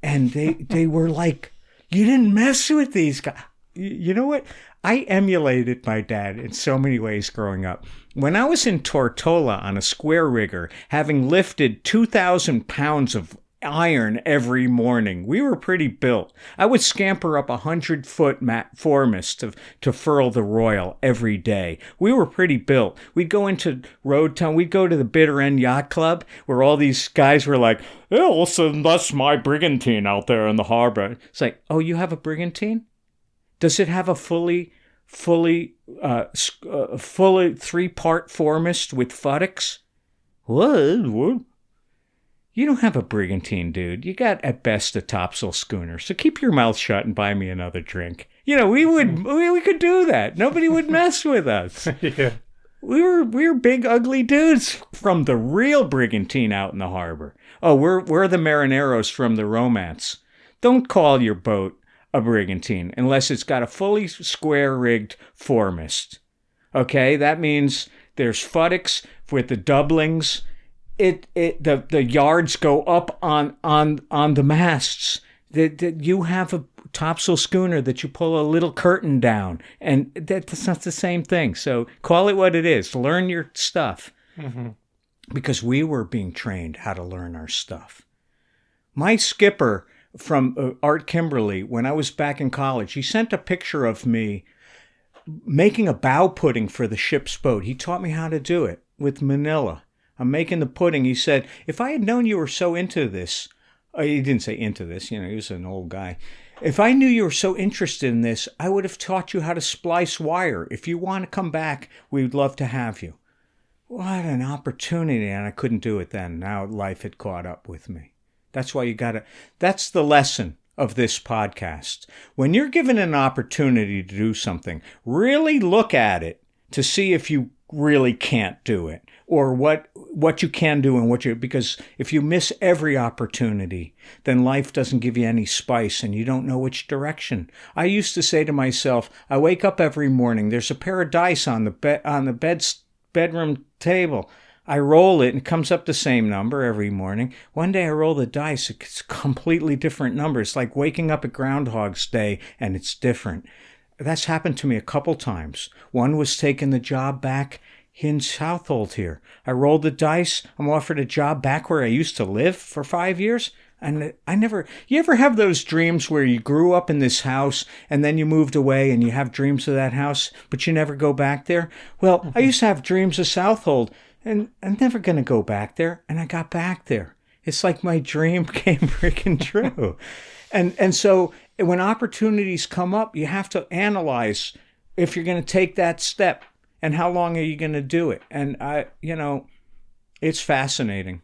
And they were like, you didn't mess with these guys. You know what? I emulated my dad in so many ways growing up. When I was in Tortola on a square rigger, having lifted 2,000 pounds of iron every morning, we were pretty built. I would scamper up 100-foot foremast to furl the royal every day. We were pretty built. We'd go into Road Town. We'd go to the Bitter End Yacht Club, where all these guys were like, "Yeah, listen, that's my brigantine out there in the harbor." It's like, oh, you have a brigantine? Does it have a fully 3-part foremast with futtocks? What? You don't have a brigantine, dude. You got, at best, a topsail schooner. So keep your mouth shut and buy me another drink. You know, we could do that. Nobody would mess with us. Yeah. We were big, ugly dudes from the real brigantine out in the harbor. Oh, we're the marineros from the romance. Don't call your boat a brigantine unless it's got a fully square-rigged foremast. Okay, that means there's futtocks with the doublings. The yards go up on the masts. You have a topsail schooner that you pull a little curtain down, and that's not the same thing. So call it what it is. Learn your stuff. Mm-hmm. Because we were being trained how to learn our stuff. My skipper from Art Kimberly, when I was back in college, he sent a picture of me making a bow pudding for the ship's boat. He taught me how to do it with manila. I'm making the pudding. He said, if I had known you were so into this, he didn't say into this, he was an old guy. If I knew you were so interested in this, I would have taught you how to splice wire. If you want to come back, we'd love to have you. What an opportunity. And I couldn't do it then. Now life had caught up with me. That's why that's the lesson of this podcast. When you're given an opportunity to do something, really look at it to see if you really can't do it. Or what you can do and because if you miss every opportunity, then life doesn't give you any spice and you don't know which direction. I used to say to myself, I wake up every morning, there's a pair of dice on the bedroom table. I roll it and it comes up the same number every morning. One day I roll the dice, it's a completely different number. It's like waking up at Groundhog's Day and it's different. That's happened to me a couple times. One was taking the job back in Southold here. I rolled the dice. I'm offered a job back where I used to live for 5 years. And you ever have those dreams where you grew up in this house and then you moved away and you have dreams of that house, but you never go back there? Well, I used to have dreams of Southold and I'm never going to go back there. And I got back there. It's like my dream came freaking true. And so when opportunities come up, you have to analyze if you're going to take that step. And how long are you going to do it? And it's fascinating.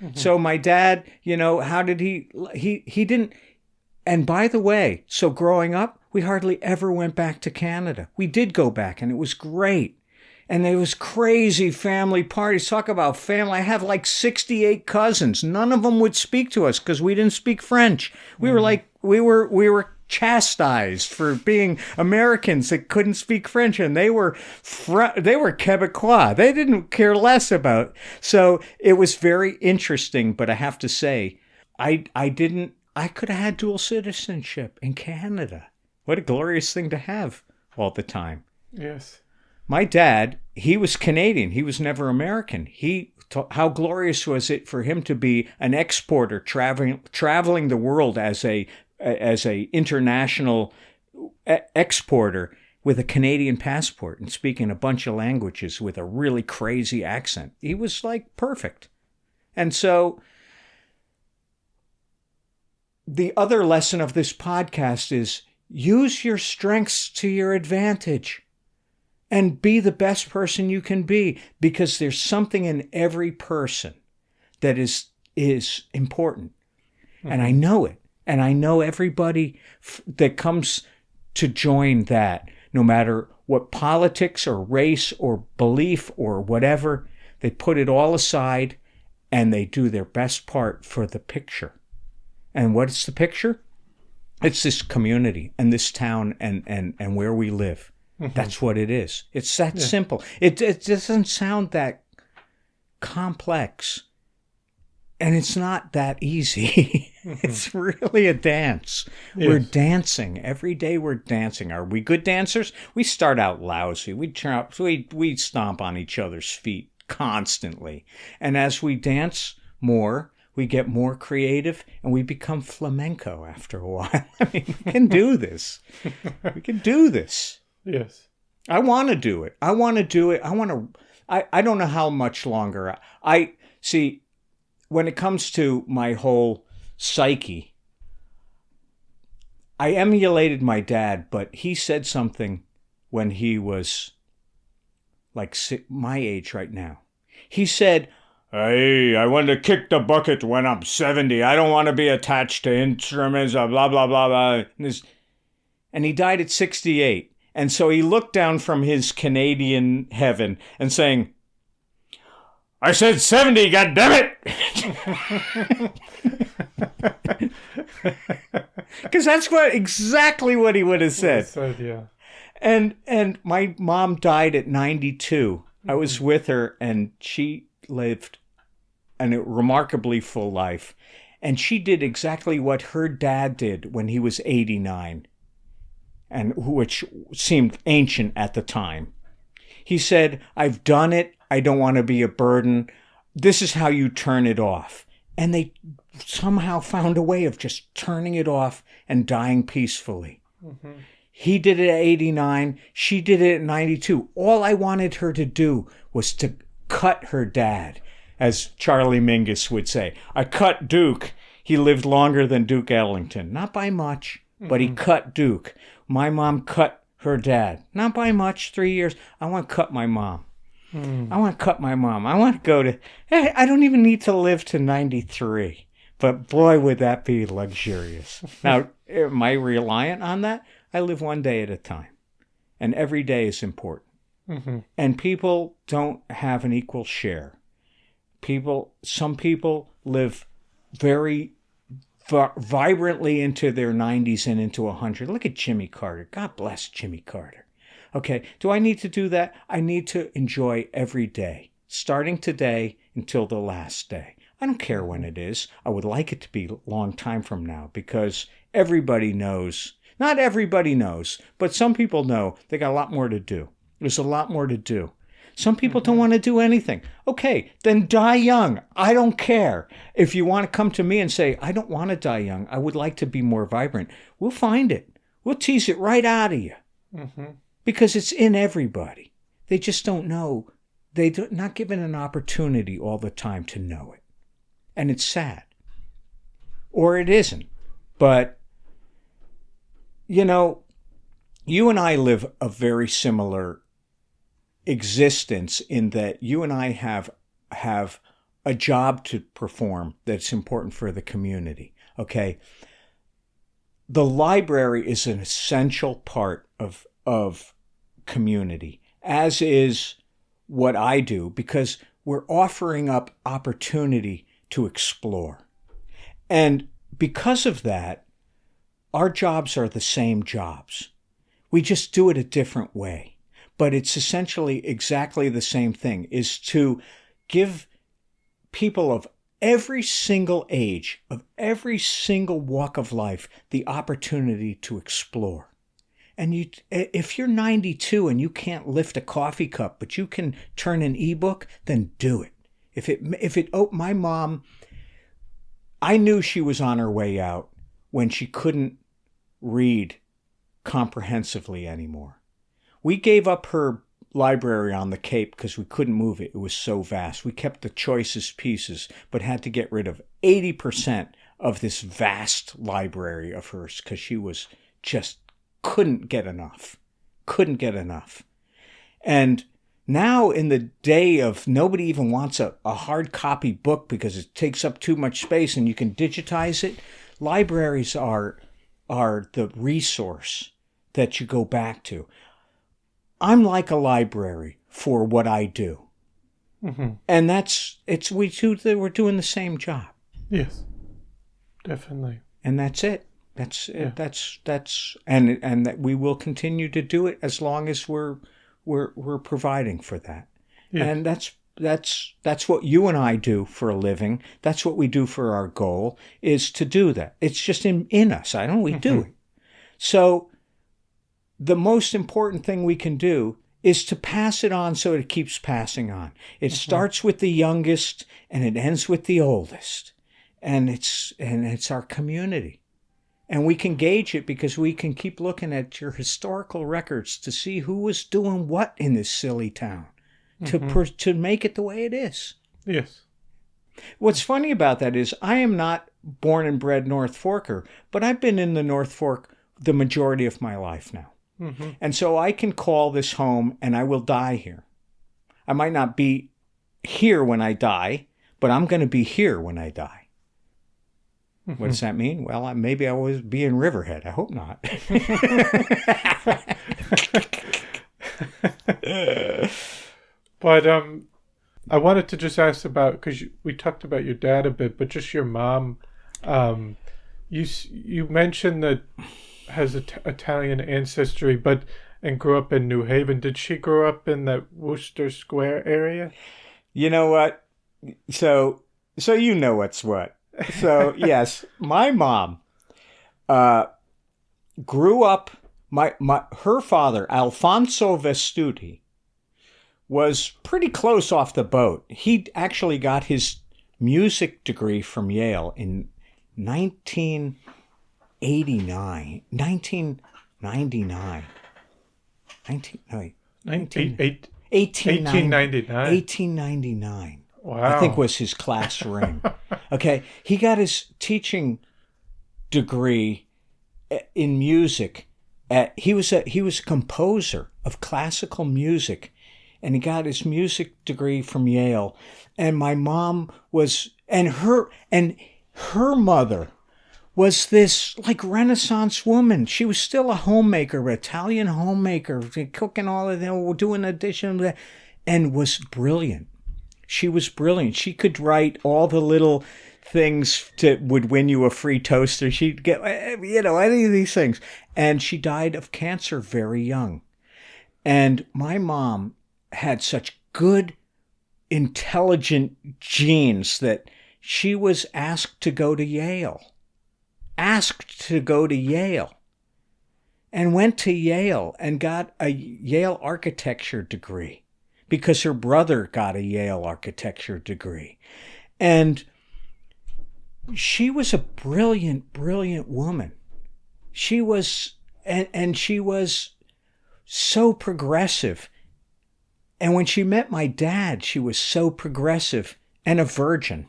Mm-hmm. So my dad, how did he didn't, and by the way, so growing up, we hardly ever went back to Canada. We did go back and it was great. And there was crazy family parties. Talk about family. I have like 68 cousins. None of them would speak to us because we didn't speak French. We were like, we were chastised for being Americans that couldn't speak French, and they were Quebecois. They didn't care less about. So it was very interesting, but I have to say, I could have had dual citizenship in Canada. What a glorious thing to have all the time. Yes. My dad, he was Canadian. He was never American. How glorious was it for him to be an exporter traveling the world as a international exporter with a Canadian passport and speaking a bunch of languages with a really crazy accent. He was like perfect. And so the other lesson of this podcast is use your strengths to your advantage and be the best person you can be, because there's something in every person that is important. Mm-hmm. And I know it. And I know everybody that comes to join that, no matter what politics or race or belief or whatever, they put it all aside and they do their best part for the picture. And what's the picture? It's this community and this town and where we live. Mm-hmm. That's what it is. It's that simple. It doesn't sound that complex. And it's not that easy. Mm-hmm. It's really a dance. Yes. We're dancing. Every day we're dancing. Are we good dancers? We start out lousy. We stomp on each other's feet constantly. And as we dance more, we get more creative and we become flamenco after a while. I mean, we can do this. We can do this. Yes. I want to do it. I don't know how much longer. See, when it comes to my whole psyche, I emulated my dad, but he said something when he was like my age right now. He said, "Hey, I want to kick the bucket when I'm 70. I don't want to be attached to instruments, blah, blah, blah, blah." And he died at 68. And so he looked down from his Canadian heaven and saying, "I said 70, goddammit!" Because that's exactly what he would have said. Yeah. And my mom died at 92. Mm-hmm. I was with her, and she lived a remarkably full life. And she did exactly what her dad did when he was 89, and which seemed ancient at the time. He said, "I've done it. I don't want to be a burden. This is how you turn it off." And they somehow found a way of just turning it off and dying peacefully. Mm-hmm. He did it at 89. She did it at 92. All I wanted her to do was to cut her dad, as Charlie Mingus would say. I cut Duke. He lived longer than Duke Ellington. Not by much, but he cut Duke. My mom cut her dad. Not by much, 3 years. I want to cut my mom. I want to cut my mom. I want to go to... I don't even need to live to 93. But boy, would that be luxurious. Now, am I reliant on that? I live one day at a time. And every day is important. Mm-hmm. And people don't have an equal share. Some people live very vibrantly into their 90s and into 100. Look at Jimmy Carter. God bless Jimmy Carter. Okay, do I need to do that? I need to enjoy every day, starting today until the last day. I don't care when it is. I would like it to be a long time from now, because everybody knows, not everybody knows, but some people know they got a lot more to do. There's a lot more to do. Some people don't want to do anything. Okay, then die young. I don't care. If you want to come to me and say, "I don't want to die young. I would like to be more vibrant," we'll find it. We'll tease it right out of you. Mm-hmm. Because it's in everybody. They just don't know. They're not given an opportunity all the time to know it. And it's sad. Or it isn't. But, you and I live a very similar existence in that you and I have a job to perform that's important for the community. Okay? The library is an essential part of community, as is what I do, because we're offering up opportunity to explore. And because of that, our jobs are the same jobs. We just do it a different way. But it's essentially exactly the same thing, is to give people of every single age, of every single walk of life, the opportunity to explore. And if you're 92 and you can't lift a coffee cup, but you can turn an ebook, then do it. My mom, I knew she was on her way out when she couldn't read comprehensively anymore. We gave up her library on the Cape because we couldn't move it. It was so vast. We kept the choicest pieces, but had to get rid of 80% of this vast library of hers because she was just couldn't get enough. And now in the day of nobody even wants a hard copy book because it takes up too much space and you can digitize it, libraries are the resource that you go back to. I'm like a library for what I do. Mm-hmm. And we're doing the same job. Yes, definitely. And that's it. That's and that we will continue to do it as long as we're providing for that. Yes. And that's what you and I do for a living. That's what we do for our goal, is to do that. It's just in us. We do it. So the most important thing we can do is to pass it on so it keeps passing on. It starts with the youngest and it ends with the oldest. And it's our community. And we can gauge it because we can keep looking at your historical records to see who was doing what in this silly town to make it the way it is. Yes. What's funny about that is I am not born and bred North Forker, but I've been in the North Fork the majority of my life now. Mm-hmm. And so I can call this home and I will die here. I might not be here when I die, but I'm going to be here when I die. Mm-hmm. What does that mean? Well, maybe I will be in Riverhead. I hope not. But I wanted to just ask about, because we talked about your dad a bit, but just your mom. You mentioned that has Italian ancestry, and grew up in New Haven. Did she grow up in that Worcester Square area? You know what? So you know what's what. So yes, my mom grew up. Her father, Alfonso Vestuti, was pretty close off the boat. He actually got his music degree from Yale in 1899. Wow. I think was his class ring. Okay. He got his teaching degree in music. He was a composer of classical music, and he got his music degree from Yale. And my mom her mother was this like Renaissance woman. She was still a homemaker, Italian homemaker, cooking all of them, doing addition, and was brilliant. She was brilliant. She could write all the little things would win you a free toaster. She'd get, any of these things. And she died of cancer very young. And my mom had such good, intelligent genes that she was asked to go to Yale. And went to Yale and got a Yale architecture degree, because her brother got a Yale architecture degree. And she was a brilliant, brilliant woman. She was, and she was so progressive. And when she met my dad, she was so progressive and a virgin.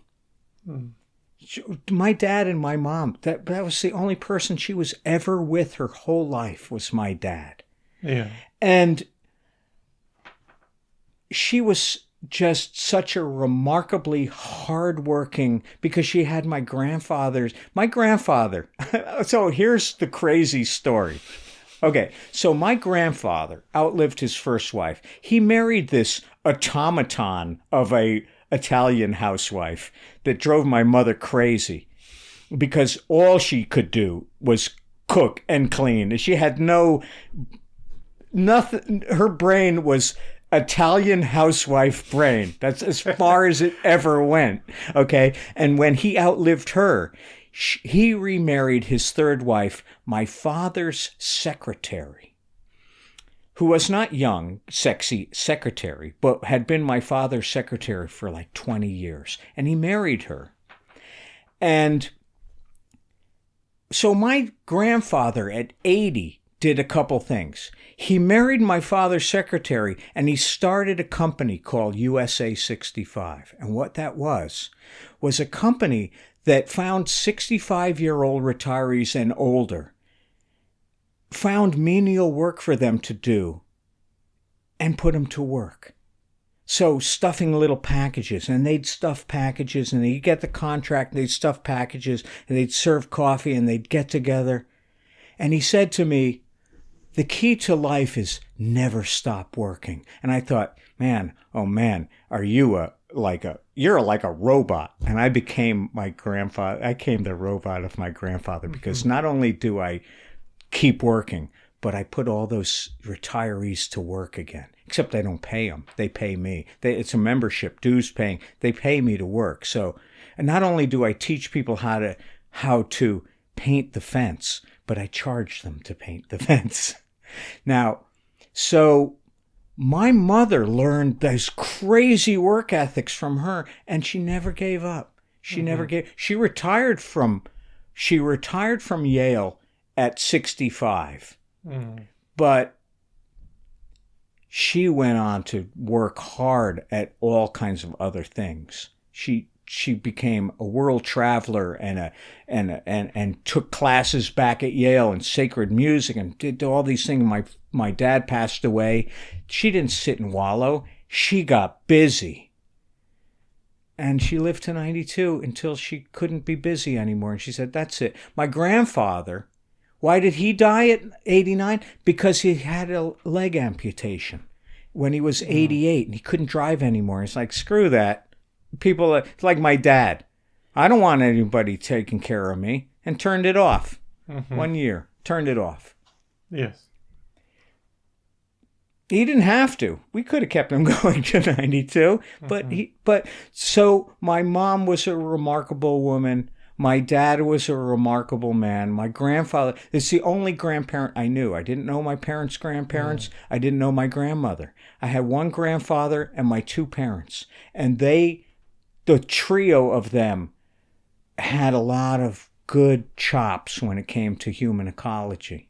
My dad and my mom, that was the only person she was ever with her whole life, was my dad. Yeah. And she was just such a remarkably hardworking, because she had my grandfather. So here's the crazy story. Okay, so my grandfather outlived his first wife. He married this automaton of a Italian housewife that drove my mother crazy, because all she could do was cook and clean. She had nothing. Her brain was Italian housewife brain. That's as far as it ever went. Okay. And when he outlived her, he remarried his third wife, my father's secretary, who was not young, sexy secretary, but had been my father's secretary for like 20 years. And he married her. And so my grandfather at 80 did a couple things. He married my father's secretary, and he started a company called USA 65. And what that was a company that found 65-year-old retirees and older, found menial work for them to do, and put them to work. So stuffing little packages, and they'd stuff packages, and they'd get the contract, and they'd stuff packages, and they'd serve coffee, and they'd get together. And he said to me, the key to life is never stop working. And I thought, man, oh man, are you you're like a robot. And I became my grandfather. I became the robot of my grandfather, because not only do I keep working, but I put all those retirees to work again. Except I don't pay them. They pay me. It's a membership, dues paying. They pay me to work. So, and not only do I teach people how to paint the fence, but I charge them to paint the fence. Now, so my mother learned those crazy work ethics from her, and she never gave up. She retired from Yale at 65. But she went on to work hard at all kinds of other things. She became a world traveler and took classes back at Yale in sacred music and did all these things. My dad passed away. She didn't sit and wallow. She got busy. And she lived to 92 until she couldn't be busy anymore. And she said, that's it. My grandfather, why did he die at 89? Because he had a leg amputation when he was 88 and he couldn't drive anymore. It's like, screw that. People, it's like my dad. I don't want anybody taking care of me, and turned it off. 1 year, turned it off. Yes. He didn't have to. We could have kept him going to 92, but so my mom was a remarkable woman. My dad was a remarkable man. My grandfather is the only grandparent I knew. I didn't know my parents' grandparents. I didn't know my grandmother. I had one grandfather and my two parents. And the trio of them had a lot of good chops when it came to human ecology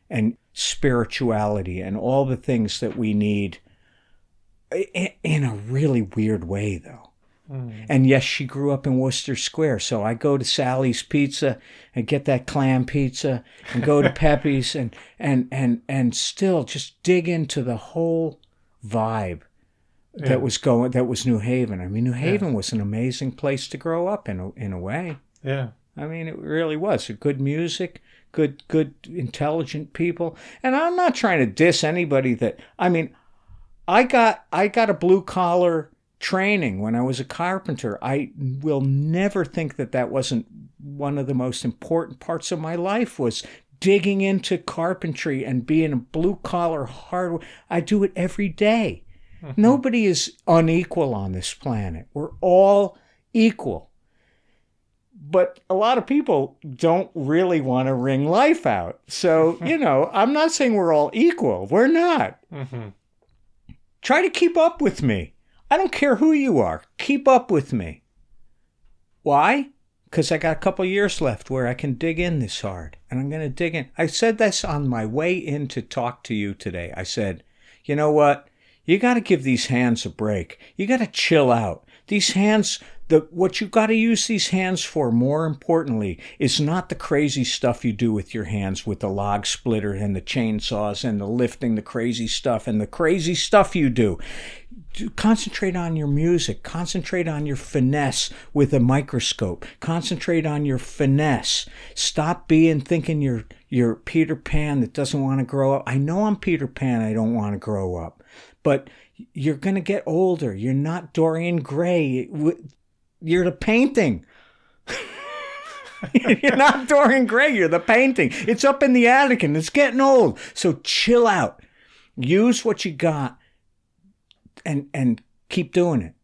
and spirituality and all the things that we need in a really weird way, though. And yes, she grew up in Worcester Square, so I go to Sally's Pizza and get that clam pizza, and go to Pepe's and still just dig into the whole vibe that was New Haven. I mean, New Haven was an amazing place to grow up in a way. Yeah. I mean, it really was. Good music, good intelligent people. And I'm not trying to diss anybody I got a blue collar training when I was a carpenter. I will never think that wasn't one of the most important parts of my life, was digging into carpentry and being a blue collar hard. I do it every day. Nobody is unequal on this planet. We're all equal. But a lot of people don't really want to wring life out. So, I'm not saying we're all equal. We're not. Try to keep up with me. I don't care who you are. Keep up with me. Why? Because I got a couple years left where I can dig in this hard. And I'm going to dig in. I said this on my way in to talk to you today. I said, you know what? You got to give these hands a break. You got to chill out. These hands, what you got to use these hands for, more importantly, is not the crazy stuff you do with your hands with the log splitter and the chainsaws and the lifting, the crazy stuff and the crazy stuff you do. Concentrate on your music. Concentrate on your finesse with a microscope. Concentrate on your finesse. Stop thinking you're Peter Pan that doesn't want to grow up. I know I'm Peter Pan. I don't want to grow up. But you're going to get older. You're not Dorian Gray. You're the painting. You're not Dorian Gray. You're the painting. It's up in the attic and it's getting old. So chill out. Use what you got and keep doing it.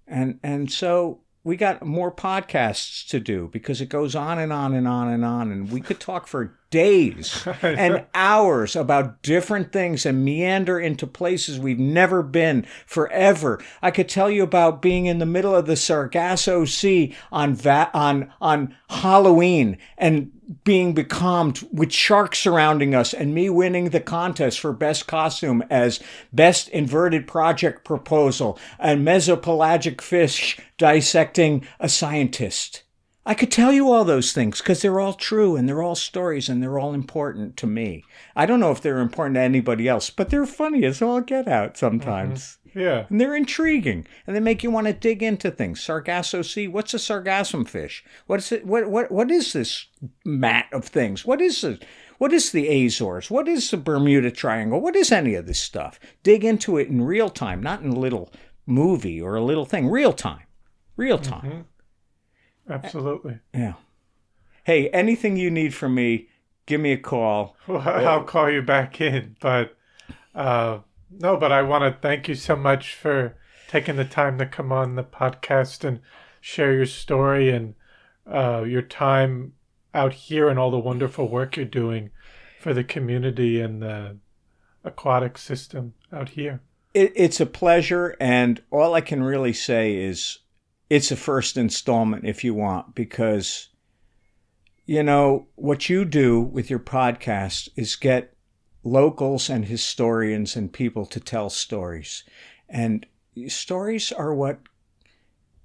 And so we got more podcasts to do, because it goes on and on and on and on. And we could talk for days and hours about different things and meander into places we've never been forever. I could tell you about being in the middle of the Sargasso Sea on Halloween and being becalmed with sharks surrounding us, and me winning the contest for best costume as best inverted project proposal and mesopelagic fish dissecting a scientist. I could tell you all those things because they're all true and they're all stories and they're all important to me. I don't know if they're important to anybody else, but they're funny as all get out sometimes. Yeah. And they're intriguing and they make you want to dig into things. Sargasso Sea, what's a sargassum fish? What is it? What is this mat of things? What is it? What is the Azores? What is the Bermuda Triangle? What is any of this stuff? Dig into it in real time, not in a little movie or a little thing. Real time. Real time. Absolutely. Yeah. Hey, anything you need from me, give me a call. Well, I'll call you back in. But no, but I want to thank you so much for taking the time to come on the podcast and share your story and your time out here and all the wonderful work you're doing for the community and the aquatic system out here. It's a pleasure, and all I can really say is it's a first installment if you want, because, you know, what you do with your podcast is get locals and historians and people to tell stories. And stories are what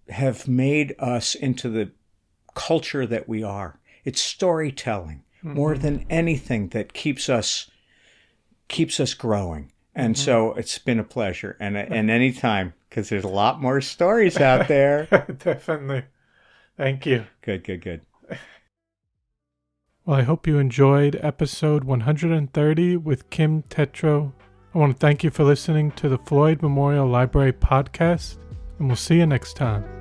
have made us into the culture that we are. It's storytelling more than anything that keeps us growing. And so it's been a pleasure. And anytime, because there's a lot more stories out there. Definitely. Thank you. Good. Well, I hope you enjoyed episode 130 with Kim Tetrault. I want to thank you for listening to the Floyd Memorial Library podcast, and we'll see you next time.